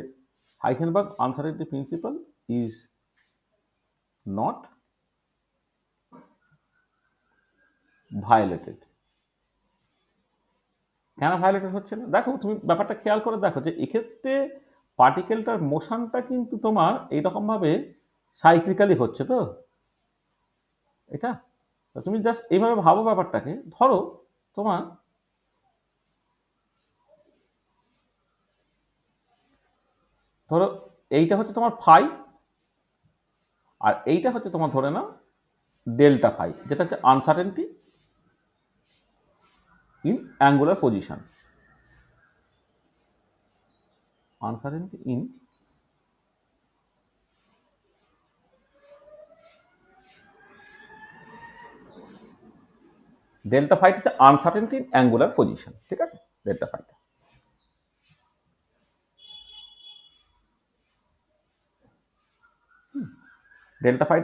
Heisenberg uncertainty principle is not violated. কেন ভায়োলেটেড হচ্ছে না? দেখো তুমি ব্যাপারটা খেয়াল করে দেখো যে এক্ষেত্রে পার্টিকেলটার মোশনটা কিন্তু তোমার এইরকম ভাবে সাইক্লিক্যালি হচ্ছে, তো এটা তুমি জাস্ট এইভাবে ভাবো ব্যাপারটাকে। ধরো তোমার এইটা হচ্ছে তোমার ফাই, আর এইটা হচ্ছে তোমার ধরে নাও ডেল্টা ফাই, যেটা হচ্ছে uncertainty in angular position, uncertainty in delta ফাইটা হচ্ছে আনসার্টেনিটি ইন অ্যাঙ্গুলার পজিশন। ঠিক আছে, ডেল্টা ফাইটা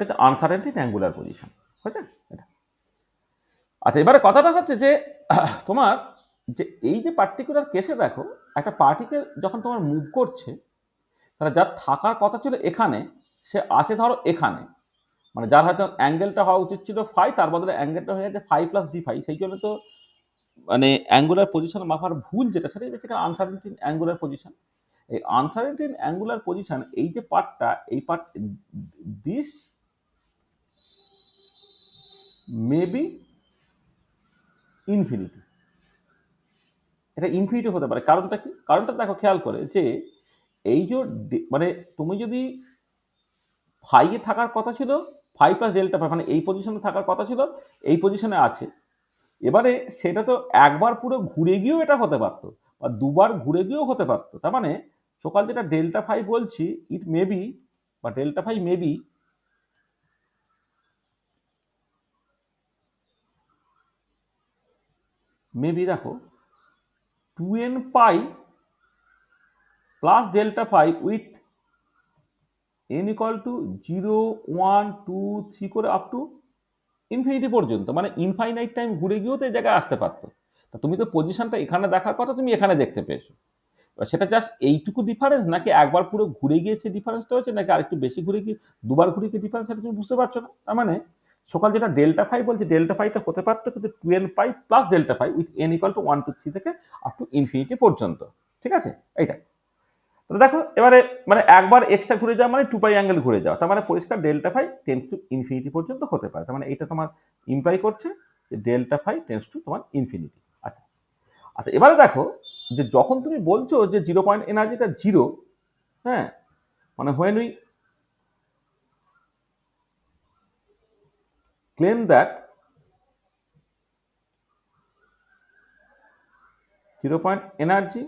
হচ্ছে আনসার্টেনিটি ইন অ্যাঙ্গুলার পজিশন, হয়েছে এটা। আচ্ছা, এবারে কথাটা হচ্ছে যে তোমার যে এই যে পার্টিকুলার কেসে দেখো, একটা পার্টিকে যখন তোমার মুভ করছে, তাহলে যার থাকার কথা ছিল এখানে, সে আছে ধরো এখানে, মানে যার হয়তো অ্যাঙ্গেলটা হওয়া উচিত ছিল ফাই, তার বদলে অ্যাঙ্গেলটা হয়ে গেছে ফাই প্লাস ডি ফাই। সেই জন্য তো মানে অ্যাঙ্গুলার পজিশন মাপার ভুল যেটা, সেটাই বেসিক্যালি আনসার্টেনটি অ্যাঙ্গুলার পজিশন। এই আনসার্টেনটি অ্যাঙ্গুলার পজিশন, এই যে পার্টটা, এই part, this may be infinity. এটা ইনফিনিটি হতে পারে। কারণটা কি? কারণটা দেখো খেয়াল করে যে এই যে মানে তুমি যদি ফাইয়ে থাকার কথা ছিল ফাই প্লাস ডেল্টা ফাই, মানে এই পজিশনে থাকার কথা ছিল, এই পজিশনে আছে। এবারে সেটা তো একবার পুরো ঘুরে গিয়েও এটা হতে পারতো, বা দুবার ঘুরে গিয়েও হতে পারতো। তার মানে সকাল যেটা ডেল্টা ফাই বলছি, ইট মে বি, বা ডেল্টা ফাই মেবি দেখো 2n pi plus delta phi with n equal to 0, 1, 2, 3 করে আপ টু ইনফিনিটি পর্যন্ত, মানে ইনফাইনাইট টাইম ঘুরে গিয়েও তো এই জায়গায় আসতে পারতো। তা তুমি তো পজিশনটা এখানে দেখার কথা, তুমি এখানে দেখতে পেয়েছো। এবার সেটা জাস্ট এইটুকু ডিফারেন্স, নাকি একবার পুরো ঘুরে গিয়েছে ডিফারেন্সটা হচ্ছে, নাকি আরেকটু বেশি ঘুরে গিয়ে দুবার ঘুরে গিয়ে ডিফারেন্স, সেটা তুমি বুঝতে পারছো না। তার মানে সকাল যেটা ডেল্টা ফাই বলছে, ডেল্টা ফাইটা হতে পারতো কিন্তু 2n pi plus delta phi with n equal to 1, 2, 3 থেকে আপ টু ইনফিনিটি পর্যন্ত। ঠিক আছে, এইটা তো দেখো এবারে, মানে একবার এক্সট্রা ঘুরে যাওয়া মানে 2 পাই অ্যাঙ্গেল ঘুরে যাওয়া, তার মানে পরিষ্কার delta phi tends to infinity পর্যন্ত হতে পারে। তার মানে এটা তোমার ইমপ্লাই করছে যে ডেল্টা ফাই টেন্স টু তোমার ইনফিনিটি। আচ্ছা আচ্ছা, এবারে দেখো যে যখন তুমি বলছো যে 0 পয়েন্ট এনার্জিটা 0, হ্যাঁ, মানে when we claim that 0 point energy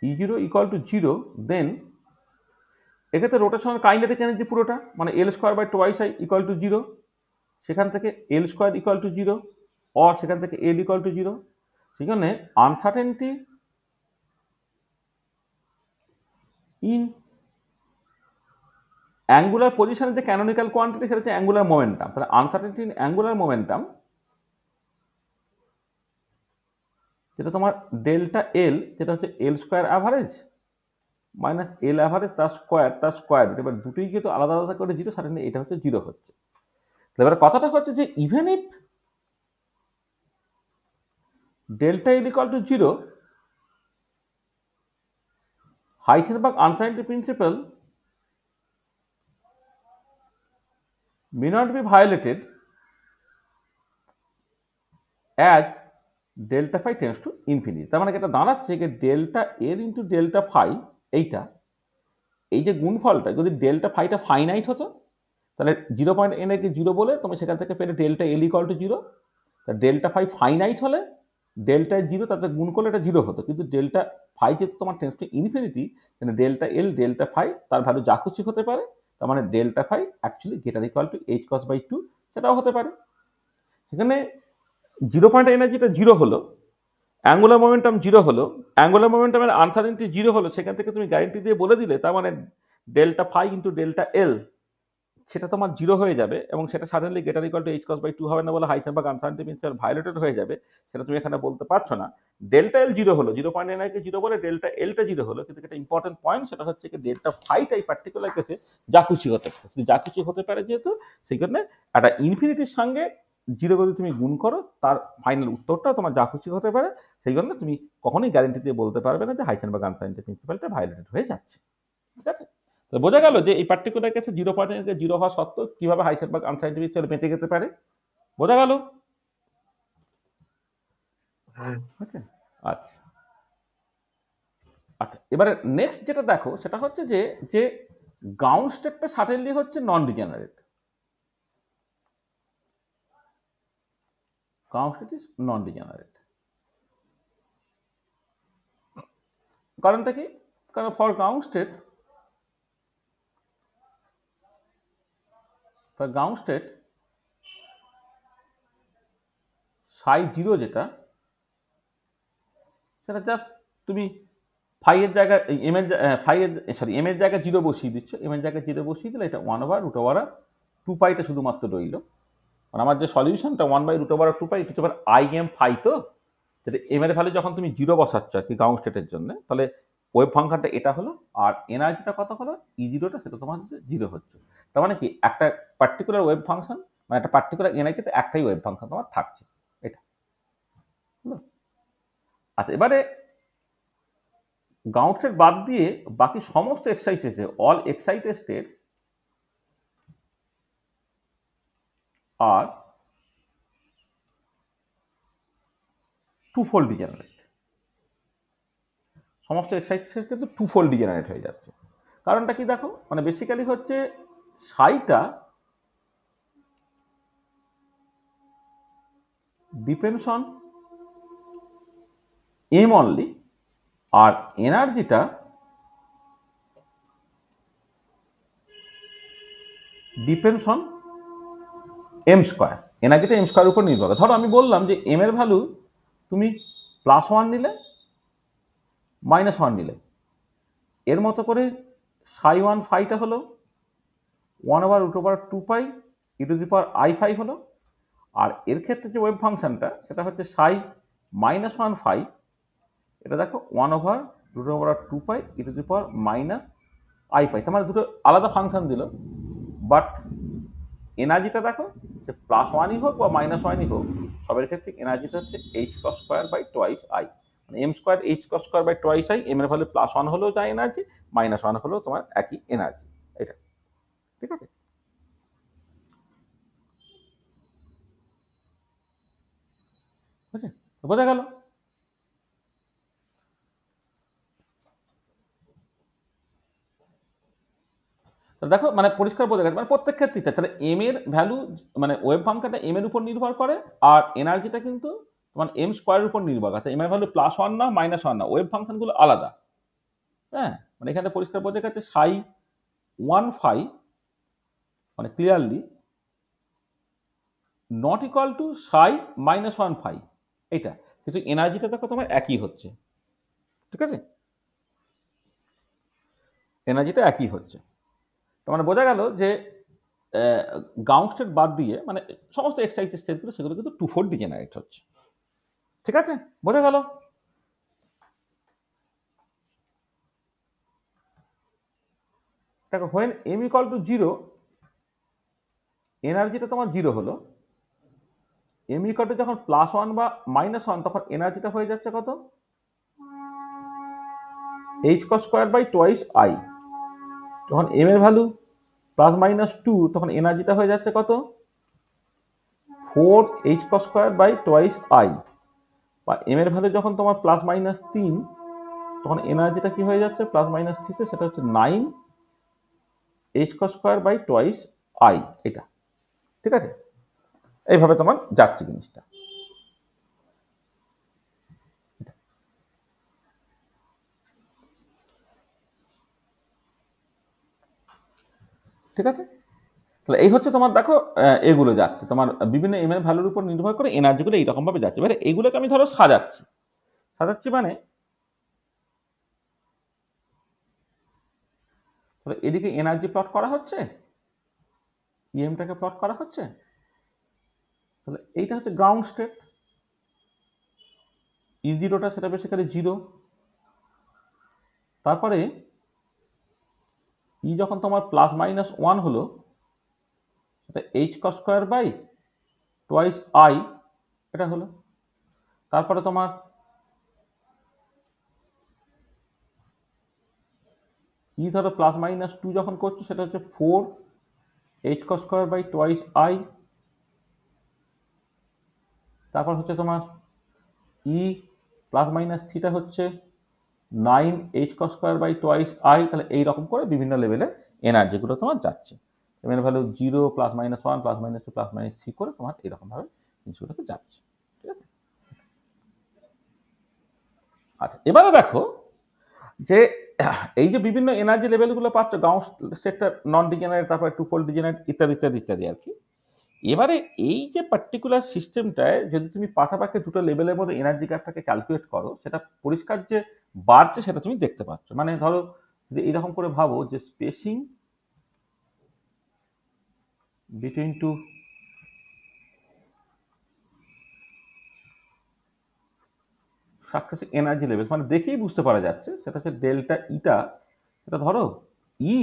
E0 equal to 0, then এক্ষেত্রে রোটেশনাল কাইনেটিক এনার্জি পুরোটা মানে L square by twice I equal to 0, সেখান থেকে L square equal to 0, or সেখান থেকে L ইকুয়াল টু 0। সেখানে আনসার্টেনটি ইন অ্যাঙ্গুলার পজিশনের যে ক্যানোনিক্যাল কোয়ান্টিটি, সেটা হচ্ছে অ্যাঙ্গুলার মোমেন্টাম। তাহলে আনসার্টেনটি ইন অ্যাঙ্গুলার মোমেন্টাম, যেটা তোমার ডেল্টা এল, যেটা হচ্ছে এল square average minus L average তার স্কোয়ার। এবার দুটোই যেহেতু আলাদা আলাদা করে 0, সাডেনলি এটা হচ্ছে 0 হচ্ছে। এবার কথাটা হচ্ছে যে even if delta L equal to 0, Heisenberg uncertainty principle may not be violated as delta phi tends to infinity. তার মানে এটা দাঁড়াচ্ছে যে delta L into delta phi, এইটা এই যে গুণফলটা, যদি ডেল্টা ফাইটা ফাইনাইট হতো, তাহলে 0 পয়েন্ট এন কে 0 বলে তুমি সেখান থেকে পেলে ডেল্টা এল ইকুয়াল টু 0। তা ডেল্টা ফাই ফাইনাইট হলে ডেল্টা 0 তাতে গুণ করলে এটা 0 হতো, কিন্তু ডেল্টা ফাই যেহেতু তোমার টেন্স টু ইনফিনিটি, মানে ডেল্টা এল ডেল্টা ফাই তার ভ্যালু যা খুশি হতে পারে। তার মানে delta phi actually greater equal to H cross by 2, সেটাও হতে পারে। সেখানে 0 পয়েন্ট এনার্জিটা 0 হলো, অ্যাঙ্গুলার মোমেন্টাম 0 হলো, অ্যাঙ্গুলার মোমেন্টামের আনসার্টেনটি 0 হলো, সেখান থেকে তুমি গ্যারেন্টি দিয়ে বলে দিলে তার মানে delta phi into delta L সেটা তোমার 0 হয়ে যাবে, এবং সেটা suddenly greater equal to H cross by 2 হবে না বলে হাইসেনবার্গ আনসার্টেনটি প্রিন্সিপাল ভায়োলেটেড হয়ে যাবে। সেটা তুমি এখানে বলতে পারছো না। ডেল্টা এল 0 হলো, 0 পয়েন্ট এনআইকে 0 বলে ডেল্টা এলটা 0 হলো, কিন্তু একটা ইম্পর্টেন্ট পয়েন্ট, সেটা হচ্ছে কি ডেল্টা ফাইটা এই পার্টিকুলার কেসে যা খুশি হতে পারে, যা খুশি হতে পারে যেহেতু, সেই জন্য একটা ইনফিনিটির সঙ্গে 0 যদি তুমি গুণ করো, তার ফাইনাল উত্তরটা তোমার যা খুশি হতে পারে। সেই জন্য তুমি কখনোই গ্যারেন্টি দিয়ে বলতে পারবে না যে হাইসেনবার্গ আনসার্টেনটি প্রিন্সিপালটা ভায়োলেটেড হয়ে যাচ্ছে। ঠিক আছে, তো বোঝা গেল যে এই পার্টিকুলার কেসে 0 পয়েন্ট 0 হওয়া সত্ত্বেও কিভাবে হাইসেনবার্গ আনসার্টেনটি প্রিন্সিপাল বেঁচে যেতে পারে। বোঝা গেল? হ্যাঁ আচ্ছা আচ্ছা আচ্ছা, এবারে নেক্সট যেটা দেখো সেটা হচ্ছে যে যে গ্রাউন্ড স্টেটটা সার্টেনলি হচ্ছে non degenerate. Ground state is non degenerate. কারণটা কি? কারণ ফর গ্রাউন্ড স্টেট সাই 0 যেটা, সেটা জাস্ট তুমি ফাই এর জায়গায় এম এর এম এর জায়গায় 0 বসিয়ে দিচ্ছ, এম এর জায়গায় 0 বসিয়ে দিলে এটা 1/√r 2 পাইটা শুধুমাত্র রইল। মানে আমার যে সলিউশনটা 1/√2 এটা হচ্ছে IM ফাই, তো যেটা এম এর ভ্যালু যখন তুমি 0 বসাচ্ছ আর কি গ্রাউন্ড স্টেটের জন্য, তাহলে ওয়েভ ফাংশনটা এটা হলো, আর এনার্জিটা কত হলো E0টা, সেটা তোমার 0 হচ্ছে। তার মানে কি একটা পার্টিকুলার ওয়েভ ফাংশন, মানে একটা পার্টিকুলার এনার্জিতে একটাই ওয়েভ ফাংশন তোমার থাকছে, এটা। আচ্ছা, এবারে গ্রাউন্ড স্টেট বাদ দিয়ে বাকি সমস্ত এক্সাইটেড, অল এক্সাইটেড স্টেট আর টু-ফোল্ড ডিজেনারেট। সমস্ত এক্সাইটেড স্টেট কিন্তু টু-ফোল্ড ডিজেনারেট হয়ে যাচ্ছে। কারণটা কি দেখো, মানে বেসিক্যালি হচ্ছে সাইটা ডিপেন্ডস অন এম অনলি, আর এনার্জিটা ডিপেন্ডস অন এম স্কোয়ার। এনার্জিটা এম স্কোয়ার উপর নির্ভর করে। ধরো আমি বললাম যে এম এর ভ্যালু তুমি +1 নিলে, -1 নিলে, এর মতো করে ψ1 ফাইটা হলো 1/√2π e⁻i হলো, আর এর ক্ষেত্রে যে ওয়েভ ফাংশনটা সেটা হচ্ছে ψ-1 ফাই, এটা দেখো 1/√2π e⁻i। তার মানে দুটো আলাদা ফাংশন দিল, বাট এনার্জিটা দেখো যে +1ই হোক বা -1ই হোক, সবের ক্ষেত্রে এনার্জিটা হচ্ছে h²/2i, মানে m² h²/2i। এম এর ভ্যালু +1 হলেও যা এনার্জি, -1 হলেও তোমার একই এনার্জি, এটা ঠিক আছে। বোঝা গেল? দেখো মানে পরিষ্কার বোঝা গেছে, মানে প্রত্যেক ক্ষেত্রেই তাহলে এম এর ভ্যালু, মানে ওয়েভ ফাংশনটা এম এর উপর নির্ভর করে, আর এনার্জিটা কিন্তু তোমার এম স্কোয়ারের উপর নির্ভর করে। এম এর ভ্যালু +1 না -1 না, ওয়েভ ফাংশনগুলো আলাদা। হ্যাঁ, মানে এখানে পরিষ্কার বোঝা গেছে ψ1 ফাই মানে clearly not equal to ψ-1 phi, এটা কিন্তু এনার্জিটা দেখো তোমার একই হচ্ছে, ঠিক আছে, এনার্জিটা একই হচ্ছে। তার মানে বোঝা গেল যে গ্রাউন্ড স্টেট বাদ দিয়ে মানে সমস্ত এক্সাইটেড স্টেটগুলো সেগুলো কিন্তু টু-ফোল্ড ডিজেনারেট হচ্ছে, ঠিক আছে, বোঝা গেল? দেখো when m = 0, এনার্জিটা তোমার 0 হলো। m = যখন +1 বা -1, তখন এনার্জিটা হয়ে যাচ্ছে কত, h²/2i। যখন m এর ভ্যালু +-2, তখন এনার্জিটা হয়ে যাচ্ছে কত, 4h²/2i। বা m এর ভ্যালু যখন তোমার +-3, তখন এনার্জিটা কি হয়ে যাচ্ছে +-3 তে, সেটা হচ্ছে 9h²/2i, এটা ঠিক আছে। এইভাবে তোমার যাচ্ছে জিনিসটা, ঠিক আছে। তাহলে এই হচ্ছে তোমার দেখো এগুলো যাচ্ছে তোমার বিভিন্ন এম এর ভ্যালুর উপর নির্ভর করে এনার্জিগুলো এইরকম ভাবে যাচ্ছে। এবারে এইগুলোকে আমি ধরো সাজাচ্ছি মানে এদিকে এনার্জি প্লট করা হচ্ছে, ইএমটাকে প্লট করা হচ্ছে। তাহলে এইটা হচ্ছে গ্রাউন্ড স্টেট, E0টা সেটা বেসিক্যালি 0। তারপরে ই যখন তোমার +-1 হলো, সেটা h²/2i এটা হলো। তারপরে তোমার ই ধরো +-2 যখন করছো, সেটা হচ্ছে 4h²/2i। তারপর হচ্ছে তোমার ই +-3টা হচ্ছে 9h²/2i। তাহলে এইরকম করে বিভিন্ন লেভেলে এনার্জিগুলো তোমার যাচ্ছে। এম এর ভ্যালু 0, +-1, +-2, +-3 করে তোমার এরকম ভাবে জিনিসগুলোকে যাচ্ছে, ঠিক আছে। আচ্ছা, এবারে দেখো যে এই যে বিভিন্ন এনার্জি লেভেলগুলো পাচ্ছ, গ্রাউন্ড স্টেটটা নন ডিজেনারেট, তারপরে টু-ফোল্ড ডিজেনারেট, ইত্যাদি ইত্যাদি ইত্যাদি আর কি। এবারে এই যে পার্টিকুলার সিস্টেমটায় যদি তুমি পাশাপাশি দুটো লেভেলের মধ্যে এনার্জি গ্যাপটাকে ক্যালকুলেট করো, সেটা পরিষ্কার যে বাড়ছে সেটা তুমি দেখতে পাচ্ছ। মানে ধরো যদি এরকম করে ভাবো যে spacing between two successive energy level, মানে দেখেই বুঝতে পারা যাচ্ছে সেটা হচ্ছে ডেল্টা ইটা, এটা ধরো ই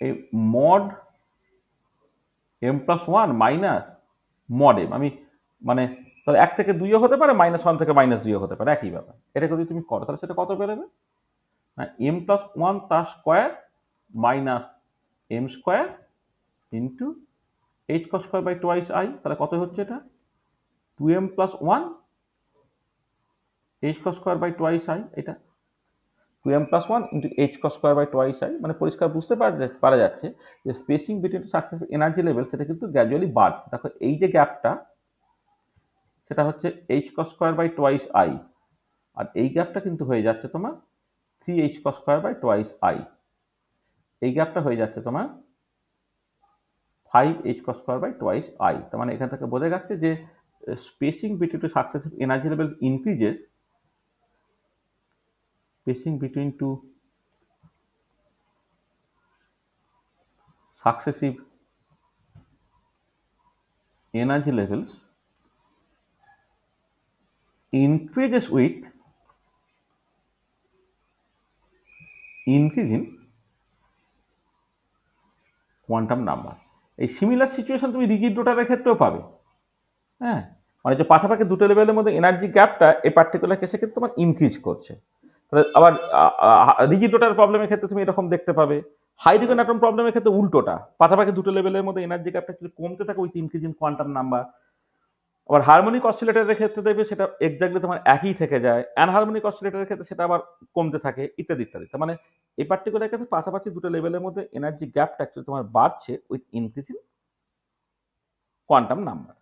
এই mod M plus one minus mod M. আমি মানে তাহলে 1 থেকে 2ও হতে পারে, -1 থেকে -2ও হতে পারে, একই ব্যাপার। এটা যদি তুমি করো তাহলে সেটা কত বেরোবে না, এম প্লাস ওয়ান তার square minus M square into H cross square by twice I. তাহলে কত হচ্ছে এটা 2m plus one H cross square by twice I. এটা 2m plus one into H cross square by twice I. মানে পরিষ্কার বুঝতে পারা যাচ্ছে যে spacing between successive energy level সেটা কিন্তু গ্র্যাজুয়ালি বাড়ছে। দেখো এই যে গ্যাপটা সেটা হচ্ছে h cross square by twice I, আর এই গ্যাপটা কিন্তু হয়ে যাচ্ছে তোমার 3h cos square by twice I. এই গ্যাপটা হয়ে যাচ্ছে তোমার 5h cos square by twice I. তার মানে এখান থেকে বোঝা যাচ্ছে যে spacing between two successive energy level increases, spacing between two successive energy levels increases with increase in quantum number. এই সিমিলার সিচুয়েশন তুমি রিজিড রোটারের ক্ষেত্রেও পাবে। হ্যাঁ, মানে যে পাশাপাশি দুটো লেভেলের মধ্যে এনার্জি গ্যাপটা এই পার্টিকুলার কেসে কিন্তু তোমার ইনক্রিজ করছে। তাহলে আবার রিজিড রোটার প্রবলেমের ক্ষেত্রে তুমি এরকম দেখতে পাবে। হাইড্রোজেন অ্যাটম প্রবলেমের ক্ষেত্রে উল্টোটা, পাশাপাশি দুটো লেভেলের মধ্যে এনার্জি গ্যাপটা কিন্তু কমতে থাকে with increase in quantum number. আবার হারমোনিক অসিলেটরের ক্ষেত্রে দেখবে সেটা এক্স্যাক্টলি তোমার একই থেকে যায়, অ্যানহারমোনিক অসিলেটরের ক্ষেত্রে সেটা আবার কমতে থাকে, ইত্যাদি ইত্যাদি। তার মানে এই পার্টিকুলার ক্ষেত্রে পাশাপাশি দুটো লেভেলের মধ্যে এনার্জি গ্যাপটা অ্যাকচুয়ালি তোমার বাড়ছে with increase in quantum number.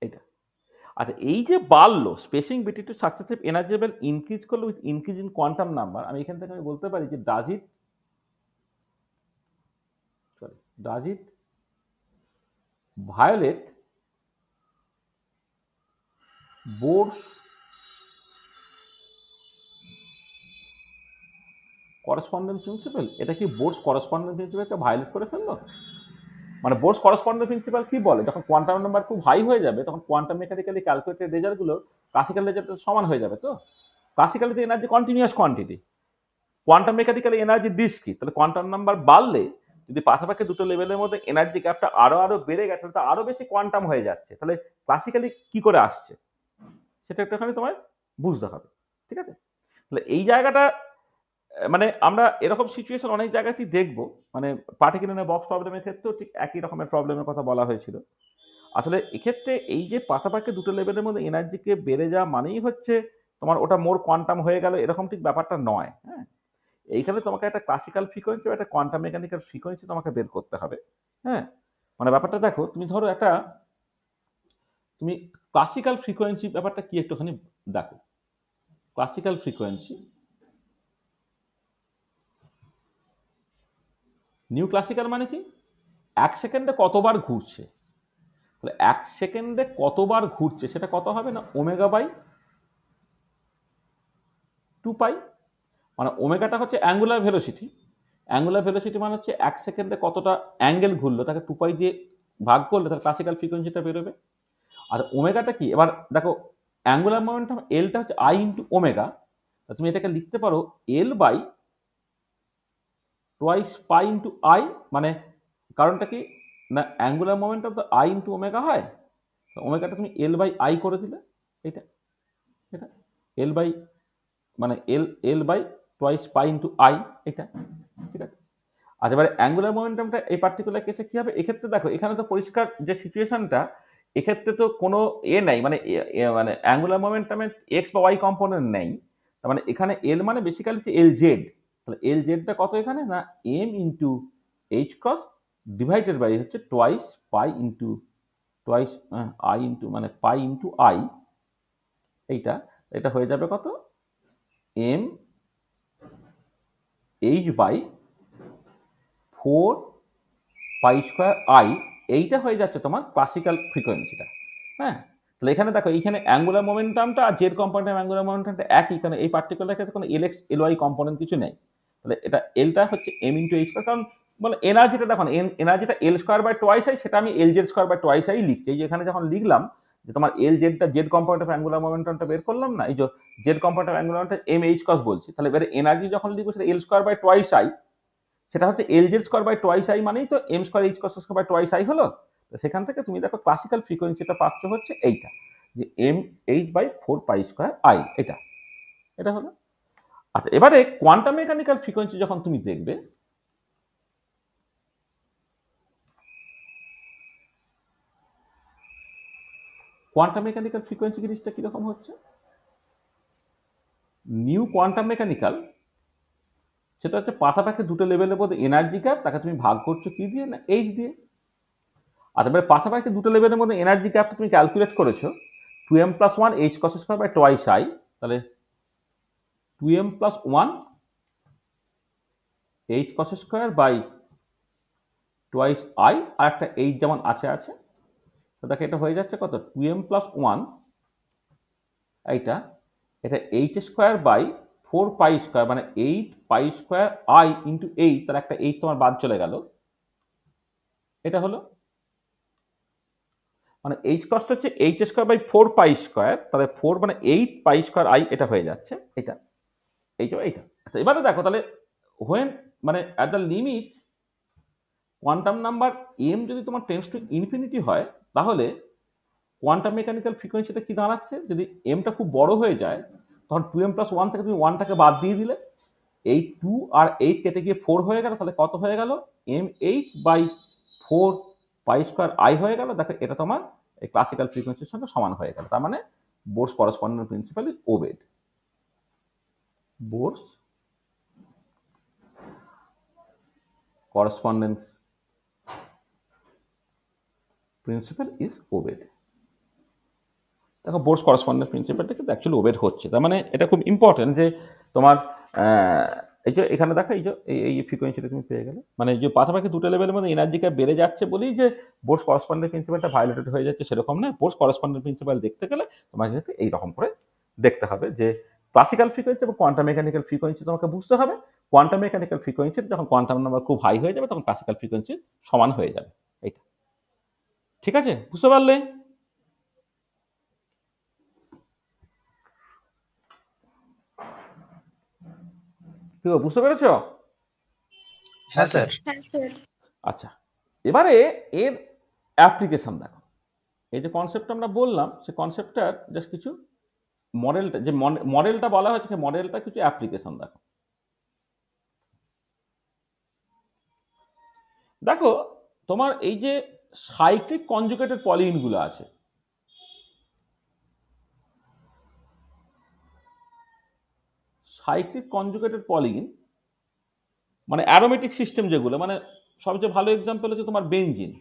এটা আচ্ছা, এই যে বাড়লো spacing between two successive energy level increase করলো with increase in quantum number, আমি এখান থেকে আমি বলতে পারি যে does it violate Bohr's correspondence principle. এটা কি বোর্স করসপন্ডেন্স প্রিন্সিপালকে ভায়োলেট করে ফেললো? মানে বোর্স করসপন্ডেন্স প্রিন্সিপাল কি বলে, যখন কোয়ান্টাম নাম্বার খুব হাই হয়ে যাবে তখন কোয়ান্টাম মেকানিক্যালি ক্যালকুলেটেড রেজাল্টগুলো ক্লাসিক্যাল রেজাল্টের সমান হয়ে যাবে। তো ক্লাসিক্যালি যে energy continuous quantity, quantum mechanically energy discrete. তাহলে কোয়ান্টাম নাম্বার বাড়লে যদি পাশাপাশি দুটো লেভেলের মধ্যে এনার্জি গ্যাপটা আরো বেড়ে গেছে তাহলে আরো বেশি কোয়ান্টাম হয়ে যাচ্ছে। তাহলে ক্লাসিক্যালি কি করে আসছে সেটা একটুখানি তোমায় বুঝতে হবে। ঠিক আছে, তাহলে এই জায়গাটা মানে আমরা এরকম সিচুয়েশন অনেক জায়গাতেই দেখবো। মানে পার্টিকুলার বক্স প্রবলেমের ক্ষেত্রেও ঠিক একই রকমের প্রবলেমের কথা বলা হয়েছিল। আসলে এক্ষেত্রে এই যে পাশাপাশি দুটো লেভেলের মধ্যে এনার্জিকে বেড়ে যাওয়া মানেই হচ্ছে তোমার ওটা মোর কোয়ান্টাম হয়ে গেল, এরকম ঠিক ব্যাপারটা নয়। হ্যাঁ, এইখানে তোমাকে একটা ক্লাসিক্যাল ফ্রিকোয়েন্সি বা একটা কোয়ান্টাম মেকানিক্যাল ফ্রিকোয়েন্সি তোমাকে বের করতে হবে। হ্যাঁ, মানে ব্যাপারটা দেখো, তুমি ধরো তুমি ক্লাসিক্যাল ফ্রিকোয়েন্সি ব্যাপারটা কি একটুখানি দেখো। ক্লাসিক্যাল ফ্রিকোয়েন্সি, নিউ ক্লাসিক্যাল মানে কি 1 সেকেন্ডে কতবার ঘুরছে। তাহলে 1 সেকেন্ডে কতবার ঘুরছে সেটা কত হবে না ওমেগা বাই 2 পাই। মানে ওমেগাটা হচ্ছে অ্যাঙ্গুলার ভেলোসিটি, অ্যাঙ্গুলার ভেলোসিটি মানে হচ্ছে 1 সেকেন্ডে কতটা অ্যাঙ্গেল ঘুরলো তাকে 2 পাই দিয়ে ভাগ করলে তার ক্লাসিক্যাল ফ্রিকোয়েন্সিটা বেরোবে। আর ওমেগাটা কি, এবার দেখো অ্যাঙ্গুলার মোমেন্টাম এলটা হচ্ছে আই ইন্টু ওমেগা। তুমি এটাকে লিখতে পারো L by twice pi into I. মানে কারণটা কি না, অ্যাঙ্গুলার মোমেন্টাম তো আই ইন্টু ওমেগা হয়, ওমেগাটা তুমি এল বাই আই করে দিলে। এটা এটা এল বাই মানে L by twice pi into I, এটা ঠিক আছে। আচ্ছা, এবারে অ্যাঙ্গুলার মোমেন্টামটা এই পার্টিকুলার কেসে কি হবে, এক্ষেত্রে দেখো এখানে তো পরিষ্কার যে সিচুয়েশনটা, এক্ষেত্রে তো কোনো নেই, মানে মানে অ্যাঙ্গুলার মোমেন্টামে এক্স বা ওয়াই কম্পোনেন্ট নেই। তার মানে এখানে এল মানে বেসিক্যালি হচ্ছে এল জেড। তাহলে এল জেডটা কত এখানে না m into h cross divided by হচ্ছে twice pi into twice I into মানে পাই ইন্টু আই। এটা হয়ে যাবে কত m H by 4 pi square I. এইটা হয়ে যাচ্ছে তোমার ক্লাসিক্যাল ফ্রিকোয়েন্সিটা। হ্যাঁ, তাহলে এখানে দেখো এইখানে অ্যাঙ্গুলার মোমেন্টামটা আর জেড কম্পোনেন্ট অ্যাঙ্গুলার মোমেন্টামটা একই, কারণ এই পার্টিকুলার ক্ষেত্রে কোনো এল এক্স এল ওয়াই কম্পোনেন্ট কিছু নেই। তাহলে এটা এলটা হচ্ছে এম ইন্টু এইচ, কারণ বলে এনার্জিটা দেখো এনার্জিটা L square by twice I, সেটা আমি L z square by twice I লিখছি। এই যে এখানে যখন লিখলাম যে তোমার এল জেডটা জেড কম্পোনেন্ট অফ অ্যাঙ্গুলার মোমেন্টামটা বের করলাম না, এই যে z component of angular momentum m h cross বলছি, তাহলে এবারে এনার্জি যখন লিখবো সেটা L square by twice I, সেটা হচ্ছে L z square by twice I মানেই তো m square h cross square by twice I হলো। তো সেখান থেকে তুমি দেখো ক্লাসিক্যাল ফ্রিকোয়েন্সিটা পাচ্ছ হচ্ছে এইটা, যে M H by 4 pi square I, এটা হলো। আচ্ছা, এবারে কোয়ান্টাম মেকানিক্যাল ফ্রিকোয়েন্সি যখন তুমি দেখবে, কোয়ান্টাম মেকানিক্যাল ফ্রিকোয়েন্সি জিনিসটা কিরকম হচ্ছে, নিউ কোয়ান্টাম মেকানিক্যাল সেটা হচ্ছে পাশাপাশি দুটো লেভেলের মধ্যে এনার্জি গ্যাপ, তাকে তুমি ভাগ করছো কি দিয়ে, না এইচ দিয়ে। আর এবারে পাশাপাশি দুটো লেভেলের মধ্যে এনার্জি গ্যাপটা তুমি ক্যালকুলেট করেছো 2m + 1 h cross square by twice I, তাহলে 2m + 1 h cross square by twice I, আর একটা এইচ যেমন আছে, তো দেখো এটা হয়ে যাচ্ছে কত, 2m + 1 এটা H square by 4 pi square, মানে 8 পাই স্কোয়ার আই ইন্টু 8, তার একটা এইচ তোমার বাদ চলে গেল, এটা হলো মানে এইচ কস্ট হচ্ছে H square by 4 pi square, তাহলে 4 মানে 8 পাই স্কোয়ার আই, এটা হয়ে যাচ্ছে এইটা। আচ্ছা, এবারে দেখো তাহলে হোয়েন মানে at the limit quantum number M যদি তোমার টেন্ডস টু ইনফিনিটি হয়, তাহলে কোয়ান্টাম মেকানিক্যাল ফ্রিকোয়েন্সিটা কি দাঁড়াচ্ছে, যদি এমটা খুব বড় হয়ে যায় তখন 2m + 1 থেকে তুমি 1টাকে বাদ দিয়ে দিলে, এই 2 আর 8 কেটে গিয়ে 4 হয়ে গেল, তাহলে কত হয়ে গেল, mh by 4 pi square I হয়ে গেল। দেখো এটা তোমার এই ক্লাসিক্যাল ফ্রিকোয়েন্সির সঙ্গে সমান হয়ে গেল, তার মানে Bohr's correspondence principle is obeyed, Bohr's correspondence principle is obeyed. দেখো বোরস করসপন্ডেন্স প্রিন্সিপালটা কিন্তু অ্যাকচুয়ালি ওবেড হচ্ছে, তার মানে এটা খুব ইম্পর্টেন্ট যে তোমার এই যে এখানে দেখো এই যে এই ফ্রিকোয়েন্সিটা তুমি পেয়ে গেলে, মানে যে পাশাপাশি দুটো লেভেলের মধ্যে এনার্জি গ্যাপ বেড়ে যাচ্ছে বলেই যে বোরস করসপন্ডেন্স প্রিন্সিপালটা ভায়োলেটেড হয়ে যাচ্ছে সেরকম না। বোরস করসপন্ডেন্স প্রিন্সিপাল দেখতে গেলে তোমাকে কিন্তু এইরকম করে দেখতে হবে যে ক্লাসিক্যাল ফ্রিকোয়েন্সি এবং কোয়ান্টাম মেকানিক্যাল ফ্রিকোয়েন্সি তোমাকে বুঝতে হবে। কোয়ান্টাম মেকানিক্যাল ফ্রিকোয়েন্সি যখন কোয়ান্টাম নাম্বার খুব হাই হয়ে যাবে তখন ক্লাসিক্যাল ফ্রিকোয়েন্সি সমান হয়ে যাবে, এইটা ঠিক আছে, বুঝতে পারলে? বুঝতে পেরেছ? হ্যাঁ স্যার। আচ্ছা, এবারে এর অ্যাপ্লিকেশন দেখো, এই যে কনসেপ্টটা আমরা বললাম সে কনসেপ্টটার জাস্ট কিছু মডেলটা, যে মডেলটা বলা হয়েছে সেই মডেলটা কিছু অ্যাপ্লিকেশন দেখো। দেখো তোমার এই যে সাইক্লিক কনজুগেটেড পলিইনগুলো আছে, সাইক্লিক কনজুগেটেড পলিইন মানে অ্যারোমেটিক সিস্টেম যেগুলো, মানে সবচেয়ে ভালো এক্সাম্পল হচ্ছে তোমার বেনজিন।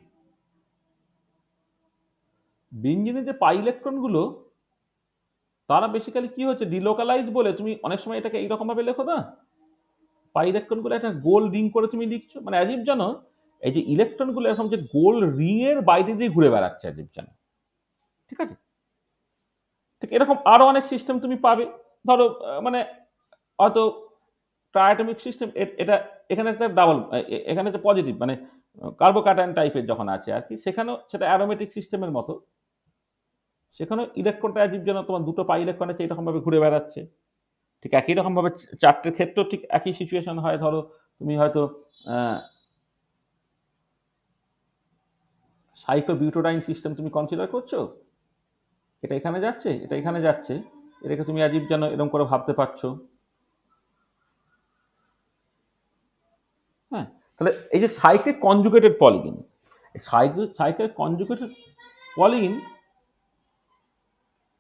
বেনজিনের যে পাই ইলেকট্রনগুলো তারা বেসিক্যালি কি হচ্ছে, ডিলোকালাইজ বলে তুমি অনেক সময় এটাকে এইরকম ভাবে লেখো না, পাই ইলেকট্রনগুলো একটা গোল রিং করে তুমি লিখছো, মানে অ্যাজিভ জানো এই যে ইলেকট্রনগুলো এরকম যে গোল রিং এর বাইরে দিয়ে ঘুরে বেড়াচ্ছে, অ্যাজিভ জানো, ঠিক আছে? ঠিক এরকম আরো অনেক সিস্টেম তুমি পাবে, ধরো মানে হয়তো ট্রায়াটমিক সিস্টেম, এটা এখানে একটা ডাবল, এখানে একটা পজিটিভ মানে কার্বোক্যাটায়ন টাইপের যখন আছে আর কি, সেখানেও সেটা অ্যারোমেটিক সিস্টেমের মতো, সেখানেও ইলেকট্রনটা অ্যাজিভ যেন তোমার দুটো পাই ইলেকট্রন আছে এরকম ভাবে ঘুরে বেড়াচ্ছে। ঠিক একই রকম ভাবে চারটের ক্ষেত্রেও ঠিক একই সিচুয়েশন হয়। ধরো তুমি হয়তো সাইক্লোবিউটোডাইন সিস্টেম তুমি কনসিডার করছো, এটা এখানে যাচ্ছে, এটা এখানে যাচ্ছে, এটাকে তুমি অ্যাজিভ যেন এরকম করে ভাবতে পারছো। হ্যাঁ, তাহলে এই যে cyclic conjugated polyene, cyclic conjugated polyene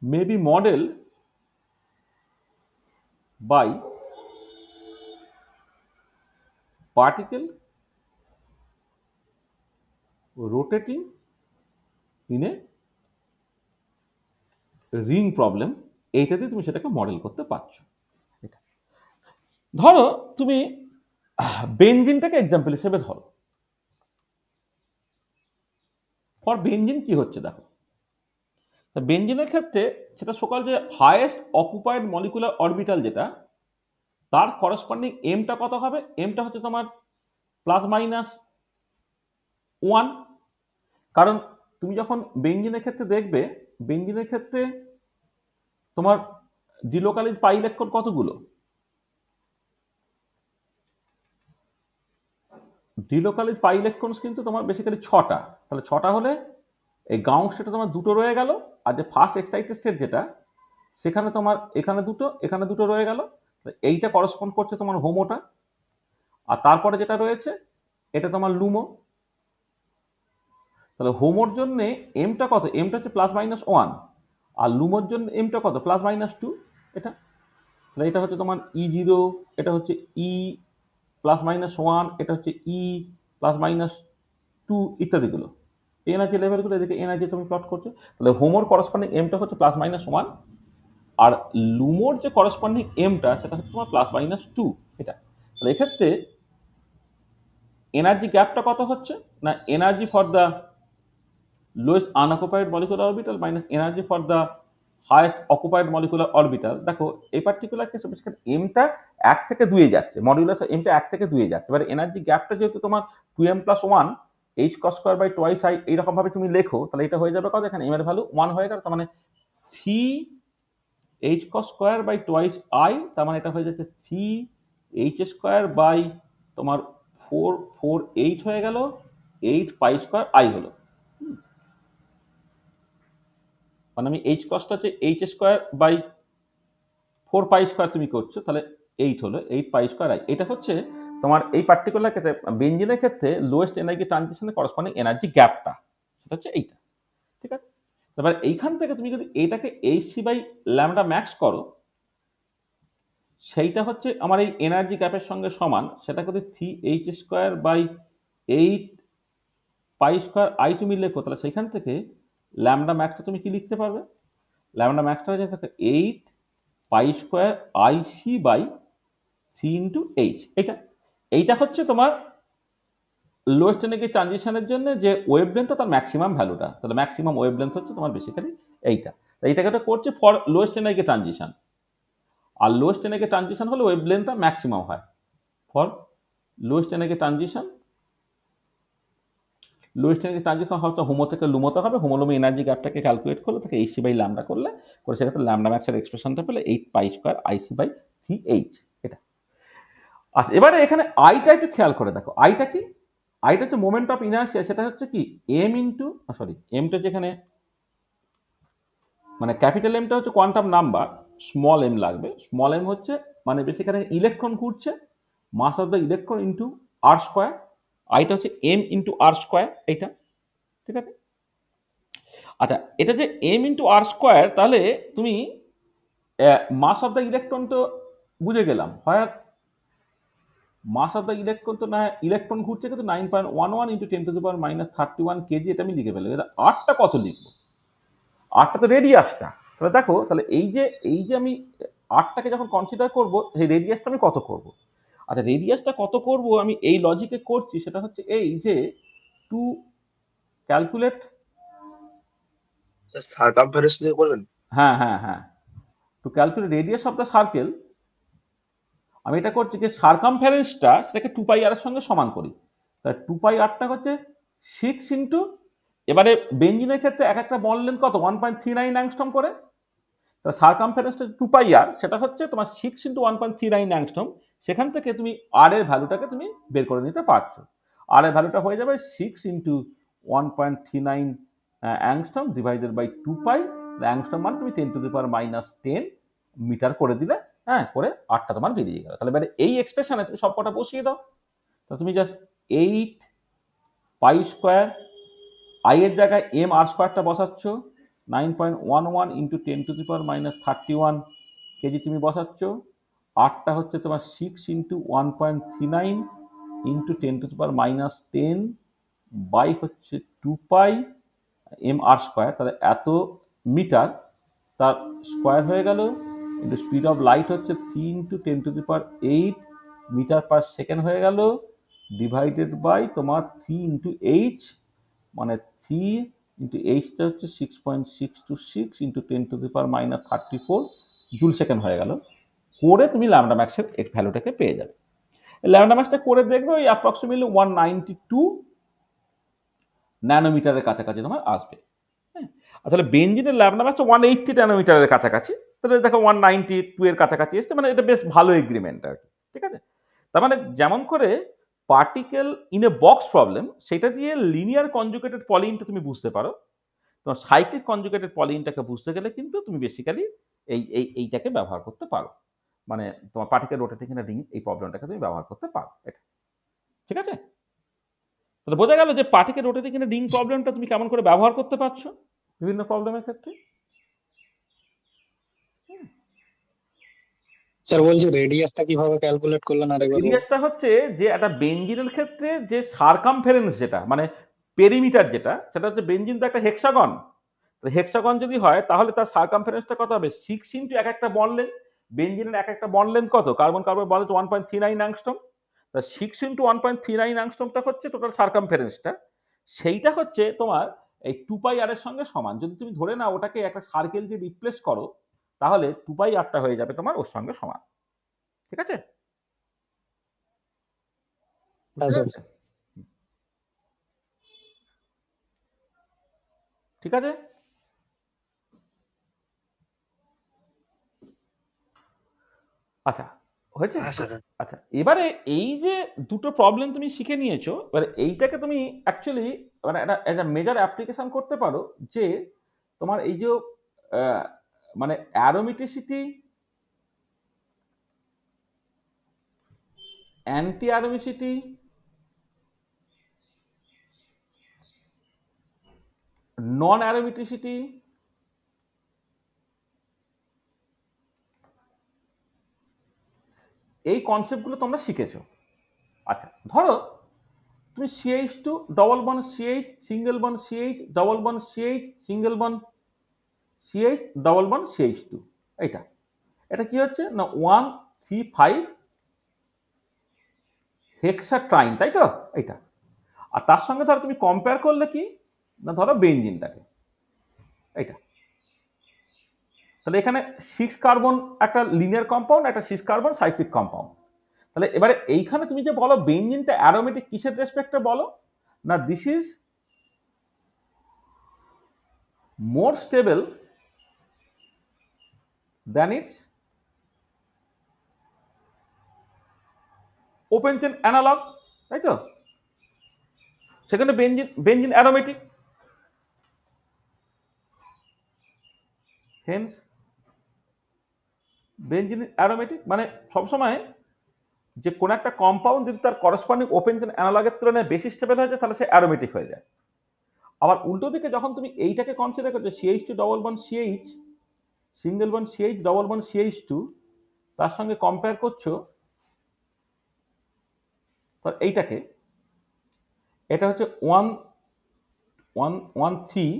may be modeled by particle rotating in a ring problem, এইটাতে তুমি সেটাকে মডেল করতে পারছো। ধরো তুমি বেনজিনটাকে এক্সাম্পল হিসেবে ধরো, ফর বেনজিন কি হচ্ছে দেখো, বেনজিনের ক্ষেত্রে সেটা সকাল যে হাইয়েস্ট অকুপাইড মলিকুলার অরবিটাল যেটা, তার করসপন্ডিং এমটা কত হবে, এমটা হচ্ছে তোমার প্লাস মাইনাস 1, কারণ তুমি যখন বেঞ্জিনের ক্ষেত্রে দেখবে, বেঞ্জিনের ক্ষেত্রে তোমার ডিলোকালাইজ পাই ইলেকট্রন কতগুলো? ডিলোকালাইজ পাই ইলেকট্রন কিন্তু তোমার বেসিক্যালি 6টা। তাহলে 6টা হলে এই গ্রাউন্ড স্টেটে তোমার 2টো রয়ে গেল, আর যে ফার্স্ট এক্সাইটেড স্টেট যেটা, সেখানে তোমার এখানে 2টো এখানে 2টো রয়ে গেল। এইটা করসপন্ড করছে তোমার হোমোটা, আর তারপরে যেটা রয়েছে এটা তোমার লুমো। তাহলে হোমোর জন্য এমটা কত? এমটা হচ্ছে প্লাস মাইনাস 1, আর লুমোর জন্য এমটা কত? Plus minus 2। এটা তাহলে এটা হচ্ছে তোমার E0, এটা হচ্ছে E প্লাস মাইনাস 1, এটা হচ্ছে E প্লাস মাইনাস 2 ইত্যাদিগুলো এনার্জি লেভেলগুলো। এদিকে এনার্জি তুমি প্লট করছো। তাহলে হোমোর করসপন্ডিং এমটা হচ্ছে প্লাস মাইনাস 1, আর লুমোর যে করসপন্ডিং এমটা সেটা হচ্ছে তোমার প্লাস মাইনাস 2। এটা তাহলে এক্ষেত্রে এনার্জি গ্যাপটা কত হচ্ছে না, energy for the lowest unoccupied molecular orbital minus energy for the highest occupied molecular orbital. দেখো এই পার্টিকুলার কেসে এমটা 1 থেকে 2 এ যাচ্ছে, মডিউলাস এমটা 1 থেকে 2 এ যাচ্ছে। এবার এনার্জি গ্যাপটা যেহেতু তোমার 2m + 1 h cos square by twice i এইরকম ভাবে তুমি লেখো, তাহলে এটা হয়ে যাবে কত? এখানে m এর ভ্যালু 1 হয়ে গেল, তার মানে 3h cos square by twice i, তার মানে এটা হয়ে যাচ্ছে 3h স্কয়ার বাই তোমার 448 হয়ে গেল, 8 পাই স্কয়ার i হলো। মানে আমি h কসটা হচ্ছে h square by 4 pi square তুমি করছো, তাহলে 8 হলো, 8 পাই স্কয়ার i। এটা হচ্ছে তোমার এই পার্টিকুলার ক্ষেত্রে বেঞ্জিনের ক্ষেত্রে লোয়েস্ট এনার্জি ট্রানজিশনের করসপন্ডিং এনার্জি গ্যাপটা, সেটা হচ্ছে এইটা। ঠিক আছে, এবার এইখান থেকে তুমি যদি এইটাকে hc বাই ল্যামডা ম্যাক্স করো, সেইটা হচ্ছে আমার এই এনার্জি গ্যাপের সঙ্গে সমান। সেটা যদি 3h square by 8 pi square i তুমি লেখো, তাহলে সেইখান থেকে ল্যামডা ম্যাক্সটা তুমি কি লিখতে পারবে? ল্যামডা ম্যাক্সটা হয়ে যাচ্ছে 8 pi square IC by 3 into H. এইটা হচ্ছে তোমার লোয়েস্ট এনার্জি ট্রানজিশনের জন্য যে ওয়েভ লেন্থ, তার ম্যাক্সিমাম ভ্যালুটা। তাহলে ম্যাক্সিমাম ওয়েভ লেন্থ হচ্ছে তোমার বেসিক্যালি এইটা। এইটাকে করছে ফর লোয়েস্ট এনার্জি ট্রানজিশন, আর লোয়েস্ট এনার্জি ট্রানজিশন হলে ওয়েভ লেন্থটা ম্যাক্সিমাম হয়। For lowest energy transition, lowest energy transition হয়তো হোমো থেকে লুমোতে হবে। হোমোলুমি এনার্জি গ্যাপটাকে ক্যালকুলেট করলে তাকে এইচসি বাই ল্যামডা করলে সেক্ষেত্রে ল্যামডা ম্যাক্সের এক্সপ্রেশনটা পেলে 8 pi square IC by 3h। এটা আচ্ছা, এবারে এখানে আইটা একটু খেয়াল করে দেখো। আইটা কি? আইটা হচ্ছে মোমেন্ট অফ ইনার্সিয়া। সেটা হচ্ছে কি এম ইন্টু এমটা যেখানে মানে ক্যাপিটাল এমটা হচ্ছে কোয়ান্টাম নাম্বার, স্মল এম লাগবে। স্মল এম হচ্ছে মানে বেসিক্যালি ইলেকট্রন ঘুরছে, mass of the electron into r square. আইটা হচ্ছে এম ইন্টু আর স্কোয়ার। এইটা ঠিক আছে। আচ্ছা, এটা যে এম ইন্টু আর স্কোয়ার, তাহলে তুমি মাস অফ দ্য ইলেকট্রন তো বুঝে গেলাম, হয় মাস অফ দ্য ইলেকট্রন তো না, ইলেকট্রন ঘুরছে কিন্তু 9.11 ইন্টু 10⁻³ কেজি, এটা আমি লিখে ফেলবো। এটা আরটা কত লিখবো? আরটা তো রেডিয়াসটা। তাহলে দেখো, তাহলে এই যে আমি আরটাকে যখন কনসিডার করব, সেই রেডিয়াসটা আমি কত করব? আচ্ছা, রেডিয়াসটা কত করব আমি এই লজিকে করছি, সেটা হচ্ছে এই যে টু ক্যালকুলেট সারকামফারেন্স দিয়ে করবেন। হ্যাঁ, to calculate radius of the circle, আমি এটা করছি যে সার্কামফারেন্সটা সেটাকে 2πr এর সঙ্গে সমান করি। তাহলে 2πrটা হচ্ছে 6 ইন্টু, এবারে বেঞ্জিনের ক্ষেত্রে এক একটা বন্ড লেন্থ কত? 1.39 অ্যাংস্ট্রম করে। তা সার্কামফারেন্সটা 2πr, সেটা হচ্ছে তোমার 6 ইন্টু 1.39 অ্যাংস্ট্রম। সেখান থেকে তুমি আর এর ভ্যালুটাকে তুমি বের করে নিতে পারছো। আর এর ভ্যালুটা হয়ে যাবে 6 into 1.39 angstrom divided by 2π। Angstrom মানে তুমি 10⁻⁻10 মিটার করে দিলে, হ্যাঁ, করে আটটা তোমার বেরিয়ে গেল। তাহলে এবারে এই এক্সপ্রেশনে তুমি সব কটা বসিয়ে দাও। তা তুমি জাস্ট 8 পাই স্কোয়ার, আই এর জায়গায় এম আর স্কোয়ারটা বসাচ্ছ, 9.11 ইন্টু 10⁻31 কেজি তুমি বসাচ্ছ। আরটা হচ্ছে তোমার 6 ইন্টু 1.39 ইন্টু 10⁻10 বাই হচ্ছে 2π এম আর স্কোয়ার, তাহলে এত মিটার তার স্কোয়ার হয়ে গেল, ইন্টু স্পিড অফ লাইট হচ্ছে 3 ইন্টু 10⁸ মিটার পার সেকেন্ড হয়ে গেল, ডিভাইডেড বাই তোমার 3 ইন্টু এইচ, মানে 3 ইন্টু এইচটা হচ্ছে 6.626 ইন্টু 10⁻34 জুল সেকেন্ড হয়ে গেল। করে তুমি ল্যামডা ম্যাক্সের ভ্যালুটাকে পেয়ে যাবে। ল্যামডা ম্যাক্সটা করে দেখবে ওই অ্যাপ্রক্সিমেটলি 192 ন্যানোমিটারের কাছাকাছি তোমার আসবে। হ্যাঁ, আর তাহলে বেঞ্জিনের ল্যামডা ম্যাক্সটা 180 ন্যানোমিটারের কাছাকাছি, তাহলে দেখো 192 এর কাছাকাছি এসছে, মানে এটা বেশ ভালো এগ্রিমেন্ট আর কি। ঠিক আছে, তার মানে যেমন করে particle in a box problem, সেটা দিয়ে লিনিয়ার কনজুগেটেড পলিনটা তুমি বুঝতে পারো, তোমার সাইক্লিক কনজুগেটেড পলিনটাকে বুঝতে গেলে কিন্তু তুমি বেসিক্যালি এইটাকে ব্যবহার করতে পারো, মানে তোমার particle rotating in a ring এই প্রবলেমটাকে তুমি ব্যবহার করতে পারো। এটা ঠিক আছে, তাহলে বোঝা গেল যে particle rotating in a ring প্রবলেমটা তুমি কেমন করে ব্যবহার করতে পারছো বিভিন্ন প্রবলেমের ক্ষেত্রে। স্যার বলছি রেডিয়াসটা কিভাবে ক্যালকুলেট করলেন আরেকবার বলুন। রেডিয়াসটা হচ্ছে যে একটা বেঞ্জিনের ক্ষেত্রে যে সারকামফারেন্স, যেটা মানে পেরিমিটার, যেটা সেটা হচ্ছে বেঞ্জিন তো একটা হেক্সাগন, হেক্সাগন যদি হয় তাহলে তার সারকামফারেন্সটা কত হবে 6 ইন্টু এক একটা বন্ড লেন্থ। বেঞ্জিনের এক একটা বন্ড লেন্থ কত, carbon carbon bond length 1.39 angstrom, তা 6 ইন্টু 1.39 অ্যাংস্ট্রমটা হচ্ছে টোটাল সারকামফারেন্সটা। সেইটা হচ্ছে তোমার এই 2 পাই আর এর সঙ্গে সমান। যদি তুমি ধরে নাও ওটাকে একটা সার্কেল দিয়ে রিপ্লেস করো, তাহলে 2 পাই আরটা হয়ে যাবে তোমার ওর সঙ্গে সমান। ঠিক আছে, হ্যাঁ বুঝতে স্যার। পেরেছো? ঠিক আছে, আচ্ছা হয়েছে। হ্যাঁ স্যার। আচ্ছা, এবারে এই যে দুটো প্রবলেম তুমি শিখে নিয়েছো, এবারে এইটাকে তুমি অ্যাকচুয়ালি মানে একটা মেজর অ্যাপ্লিকেশন করতে পারো, যে তোমার এই যে আহ, মানে aromaticity, anti aromaticity, non aromaticity, এই কনসেপ্টগুলো তোমরা শিখেছো। আচ্ছা, ধরো তুমি CH2 double bond CH single bond CH double bond CH single bond CH double bond CH2, এইটা এটা কি হচ্ছে না 135 হেক্সাট্রাইন, তাই তো এইটা। আর তার সঙ্গে ধরো তুমি কম্পেয়ার করলে কি না, ধরো বেঞ্জিনটাকে, এইটা, তাহলে এখানে 6 কার্বন একটা লিনিয়ার কম্পাউন্ড, একটা 6 কার্বন সাইক্লিক কম্পাউন্ড। তাহলে এবারে এইখানে তুমি যে বলো বেঞ্জিনটা অ্যারোমেটিক কিসের রেসপেক্টে বলো না, this is more stable than its open chain analogue, তাই তো। সেখানে benzene benzene aromatic, hence benzene aromatic, মানে সবসময় যে কোনো একটা কম্পাউন্ড যদি তার করসপন্ডিং ওপেন চেন অ্যানালগের তুলনায় বেশি স্টেবল হয়ে যায়, তাহলে সে অ্যারোমেটিক হয়ে যায়। আবার উল্টো দিকে যখন তুমি এইটাকে কনসিডার করছো CH2 double bond CH single bond CH double bond CH2, তার সঙ্গে কম্পেয়ার করছো এইটাকে, এটা হচ্ছে 113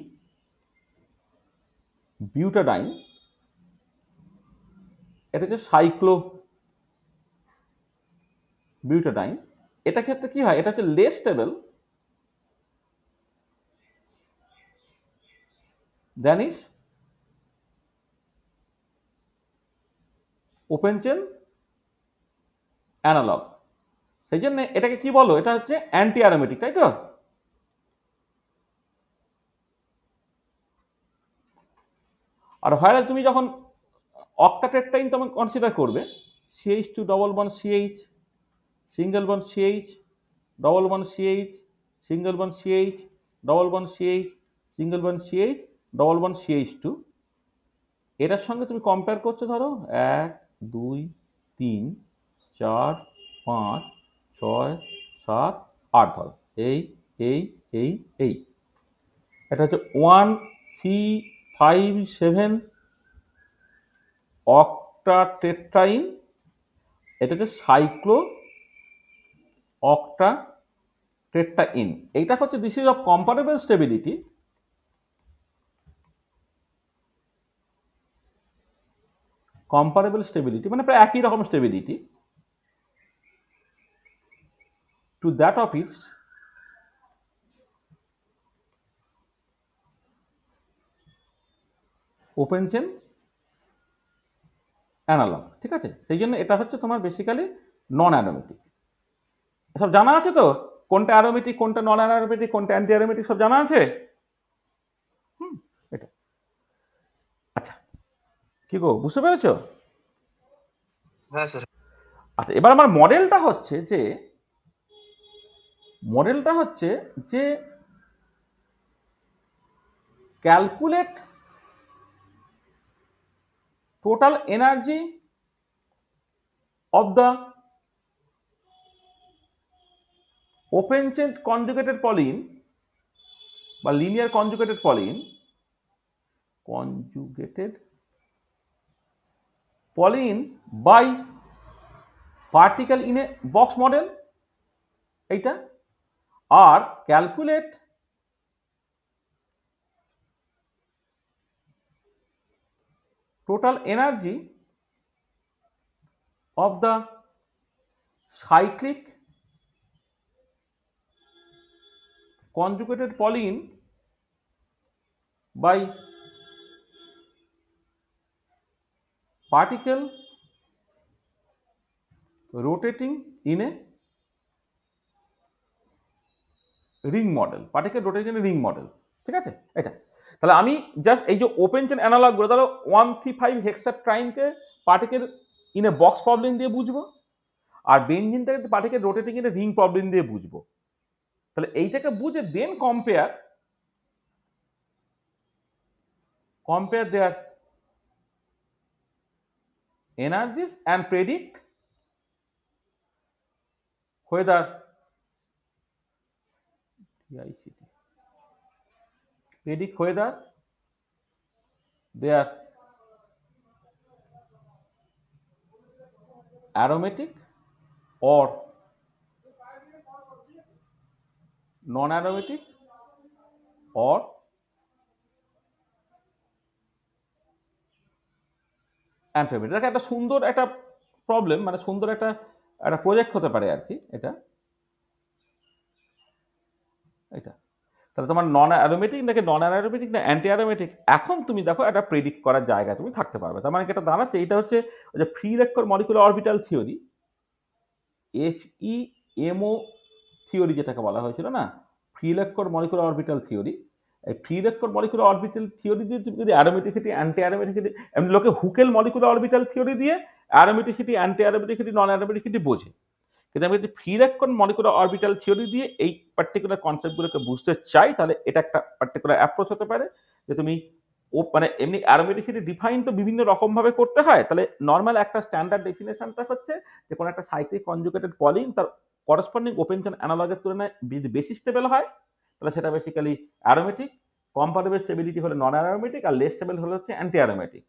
বিউটাডাইন, এটা হচ্ছে সাইক্লো বিউটাডাইন। এটা ক্ষেত্রে কি হয়, এটা হচ্ছে less stable than is open chain analogue. সেই জন্য এটাকে কি বলো, এটা হচ্ছে অ্যান্টি অ্যারোমেটিক, তাই তো। আর হয় তুমি যখন অক্টাটেট্রাইন তুমি কনসিডার করবে, CH2 double bond CH single bond CH double bond CH single bond CH double bond CH single bond CH double bond CH2, এটার সঙ্গে তুমি কম্পেয়ার করছো, ধরো 1 2 3 4 5 6 7 8, ধরো এই এই এই এই, এটা হচ্ছে 1357 অক্টাটেট্রাইন, এটা হচ্ছে সাইক্লো অক্টাটেট্রাইন। এইটা হচ্ছে this is of comparable stability, comparable stability মানে প্রায় একই রকম stability to that of its open chain analogue. ঠিক আছে, সেই জন্য এটা হচ্ছে তোমার বেসিক্যালি নন অ্যারোমেটিক। সব জানা আছে তো, কোনটা অ্যারোমেটিক, কোনটা নন অ্যারোমেটিক, কোনটা অ্যান্টি অ্যারোমেটিক, সব জানা আছে। এটা আচ্ছা, কি গো, বুঝতে পেরেছো? হ্যাঁ স্যার। আচ্ছা, এবার আমার মডেলটা হচ্ছে যে calculate total energy of the open chain conjugated Pauline বা linear conjugated Pauline by particle in a box model, এইটা। আর calculate total energy of the cyclic conjugated Pauline by particle rotating in a ring model, particle rotation ring model, ঠিক আছে। এটা তাহলে আমি জাস্ট এই যে ওপেন চেন অ্যানালগ গুলো, তাহলে 135 হেক্সাট্রাইনকে particle in a box problem দিয়ে বুঝবো, আর বেনজিনটাকে particle rotating in a ring problem দিয়ে বুঝবো। তাহলে এইটাকে বুঝে then compare their energies and predict whether they are aromatic or non-aromatic or antibiotic. এটা একটা সুন্দর একটা প্রবলেম, মানে সুন্দর একটা প্রজেক্ট হতে পারে আর কি এটা। তাহলে তোমার নন অ্যারোমেটিক নাকি নন অ্যারোমেটিক না অ্যান্টি অ্যারোমেটিক, এখন তুমি দেখো একটা প্রেডিক্ট করার জায়গা তুমি থাকতে পারবে। তার মানে এটা দাঁড়াচ্ছে, এটা হচ্ছে যে free electron molecular orbital theory, FEMO theory যেটাকে বলা হয়েছিল না, free electron molecular orbital theory. এই free electron molecular orbital theory দিয়ে তুমি যদি অ্যারোমেটিসিটি অ্যান্টি অ্যারোমেটিসিটি, এমনি লোকে হুকেল মলিকুলার অরবিটাল থিওরি দিয়ে aromaticity anti aromaticity non aromaticity বোঝে। কিন্তু আমি যদি free electron molecular orbital theory দিয়ে এই পার্টিকুলার কনসেপ্টগুলোকে বুঝতে চাই, তাহলে এটা একটা পার্টিকুলার অ্যাপ্রোচ হতে পারে যে তুমি মানে এমনি অ্যারোমেটিসিটি ডিফাইন তো বিভিন্ন রকম ভাবে করতে হয়। তাহলে নর্মাল একটা স্ট্যান্ডার্ড ডেফিনেশনটা হচ্ছে যে কোনো একটা সাইক্লিক কনজুগেটেড পলিন তার করসপন্ডিং ওপেন চেন অ্যানালগের তুলনায় যদি বেশি স্টেবল হয়, তাহলে সেটা বেসিক্যালি অ্যারোমেটিক, কম্পারেবল স্টেবিলিটি হলে নন অ্যারোমেটিক, আর লেস স্টেবল হলে হচ্ছে অ্যান্টি অ্যারোমেটিক।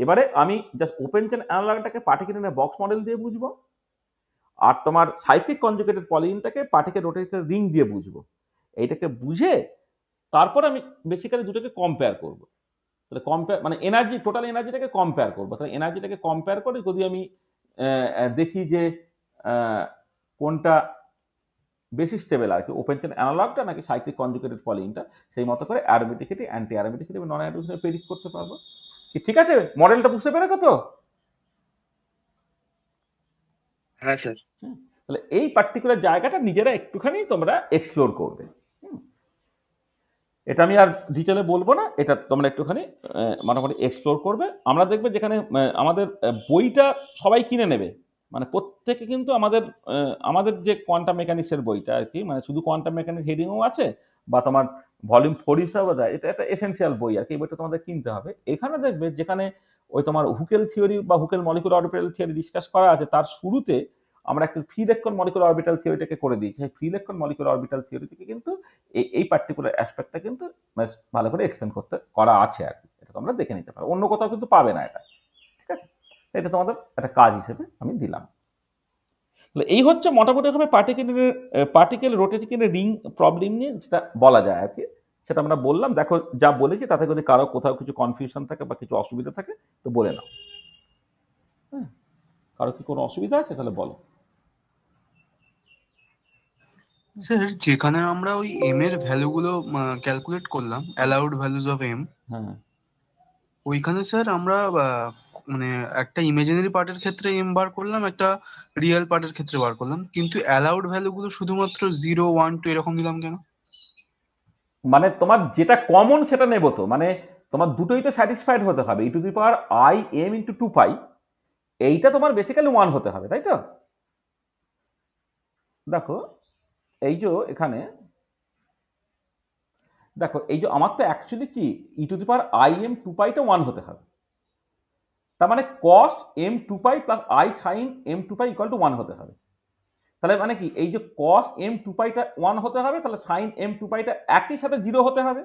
এবারে আমি জাস্ট ওপেন চেন অ্যানালগটাকে পার্টিকুলার বক্স মডেল দিয়ে বুঝবো, আর তোমার সাইক্লিক কনজুগেটেড পলিনটাকে পার্টিকেল রোটেটেড রিং দিয়ে বুঝবো। এইটাকে বুঝে তারপর আমি বেসিক্যালি দুটোকে কম্পেয়ার করবো। তাহলে কম্পেয়ার মানে এনার্জি, টোটাল এনার্জিটাকে কম্পেয়ার করবো। তাহলে এনার্জিটাকে কম্পেয়ার করে যদি আমি দেখি যে কোনটা বেশি স্টেবল আর কি, ওপেন চেন অ্যানালগটা নাকি সাইক্লিক কনজুগেটেড পলিনটা, সেই মতো করে অ্যারোমেটিসিটি অ্যান্টি অ্যারোমেটিসিটি এবং নন অ্যারোমেটিসিটি প্রেডিক্ট করতে পারবো। ঠিক আছে, মডেলটা বুঝতে পেরেছো তো? হ্যাঁ স্যার। তাহলে এই পার্টিকুলার জায়গাটা নিজেরা একটুখানি তোমরা এক্সপ্লোর করবে। এটা আমি আর ডিটেলে বলবো না, এটা তোমরা একটুখানি মোটামুটি এক্সপ্লোর করবে। আমরা দেখবে যেখানে আমাদের বইটা সবাই কিনে নেবে, মানে প্রত্যেকে কিন্তু আমাদের যে কোয়ান্টাম মেকানিক্সের বইটা আর কি, মানে শুধু কোয়ান্টাম মেকানিক্স হেডিংও আছে বা তোমার ভলিউম 4 হিসাবে যায়, এটা একটা এসেনশিয়াল বই আর কি। এই বইটা তোমাদের কিনতে হবে। এখানে দেখবে যেখানে ওই তোমার হুকেল থিওরি বা Hückel molecular orbital theory discuss করা আছে, তার শুরুতে আমরা একটা ফ্রি ইলেকট্রন মলিকুলার অরবিটাল থিওরিটাকে করে দিয়েছি। সেই free electron molecular orbital theory থেকে কিন্তু এই পার্টিকুলার অ্যাসপেক্টটা কিন্তু ভালো করে এক্সপ্লেন করা আছে আর কি। এটা তোমরা দেখে নিতে পারো, অন্য কোথাও কিন্তু পাবে না এটা। ঠিক আছে, এটা তোমাদের একটা কাজ হিসেবে আমি দিলাম। তাহলে এই হচ্ছে মোটামুটিভাবে particle rotating in a ring problem নিয়ে যেটা বলা যায় আর কি, সেটা আমরা বললাম। দেখো যা বলেছি তাতে যদি কারো কোথাও কিছু কনফিউশন থাকে বা কিছু অসুবিধা থাকে তো বলে নাও। হ্যাঁ, কারো কি কোনো অসুবিধা আছে তাহলে বলো। স্যার, যেখানে আমরা ওই এম এর ভ্যালুগুলো ক্যালকুলেট করলাম, অ্যালাউড ভ্যালুজ অফ এম, হ্যাঁ, ওইখানে স্যার আমরা মানে একটা ইমাজিনারি পার্টের ক্ষেত্রে এম বার করলাম, একটা রিয়েল পার্টের ক্ষেত্রে বার করলাম, কিন্তু অ্যালাউড ভ্যালু গুলো শুধুমাত্র 0, 1, 2 এরকম দিলাম কেন? মানে তোমার যেটা কমন সেটা নেব তো, মানে তোমার দুটোই তো স্যাটিসফাইড হতে হবে, e to the power I m into 2 pi, এইটা তোমার বেসিক্যালি 1 হতে হবে, তাই তো? দেখো এই যে এখানে দেখো, এই যে আমার তো অ্যাকচুয়ালি কি e to the power I am 2 পাইটা 1 হতে হবে, তার মানে cos m 2 pi plus i sine m 2 pi equal to 1 হতে হবে। তাহলে মানে কি, এই যে কস এম 2 পাইটা 1 হতে হবে, তাহলে সাইন এম 2 পাইটা একই সাথে 0 হতে হবে।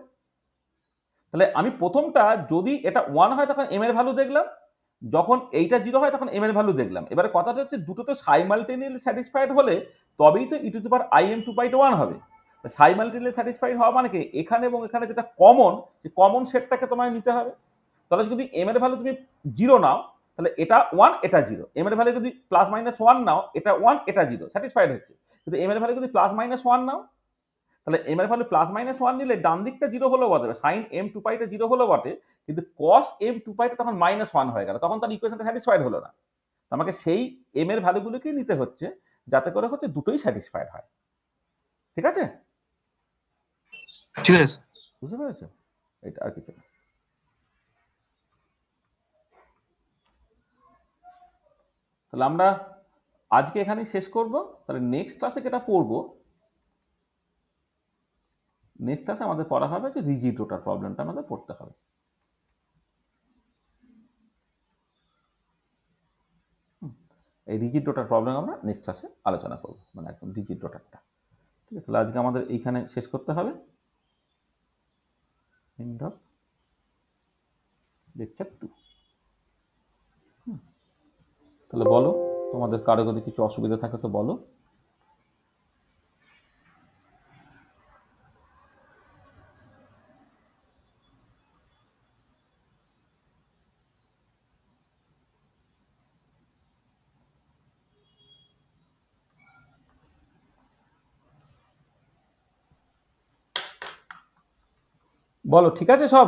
তাহলে আমি প্রথমটা যদি এটা 1 হয় তখন এম এর ভ্যালু দেখলাম, যখন এইটা 0 হয় তখন এম এর ভ্যালু দেখলাম। এবারে কথাটা হচ্ছে দুটো তো সাইমালটেনিয়াসলি স্যাটিসফাইড হলে তবেই তো ই to the power I am 2 পাইটা 1 হবে। সাইমালটেনিয়াসলি স্যাটিসফাইড হওয়া মানে কি, এখানে এবং এখানে যেটা কমন, সেই কমন সেটটাকে তোমায় নিতে হবে। তাহলে যদি এম এর ভ্যালু তুমি 0 নাও, তাহলে এটা 1 এটা 0, এম এর ভ্যালু যদি প্লাস মাইনাস 1 নাও, এটা 1 এটা 0, স্যাটিসফাইড হচ্ছে। কিন্তু এম এর ভ্যালু যদি প্লাস মাইনাস 1 নাও, তাহলে এম এর ভ্যালু প্লাস মাইনাস 1 নিলে ডান দিকটা 0 হলেও বটে, সাইন এম 2 পাইটা 0 হলেও বটে, কিন্তু কস এম 2 পাইটা তখন -1 হয়ে গেল, তখন তার ইকুয়েশনটা স্যাটিসফাইড হলো না। আমাকে সেই এম এর ভ্যালুগুলোকেই নিতে হচ্ছে, যাতে করে হচ্ছে দুটোই স্যাটিসফাইড হয়। ঠিক আছে? ঠিক আছে। বুঝতে পেরেছো? এটা আর কিছু না। তাহলে আমরা আজকে এখানেই শেষ করব। তাহলে নেক্সট ক্লাসে যেটা পড়বো, নেক্সট ক্লাসে আমাদের পড়া হবে যে রিজিড রোটার প্রবলেমটা আমাদের পড়তে হবে। এই রিজিড রোটার প্রবলেম আমরা নেক্সট ক্লাসে আলোচনা করব, মানে একদম রিজিড রোটারটা। ঠিক আছে? তাহলে আজকে আমাদের এইখানে শেষ করতে হবে। End of lecture 2। তাহলে বলো, তোমাদের কারো যদি কিছু অসুবিধা থাকে তো বলো। বলো, ঠিক আছে সব?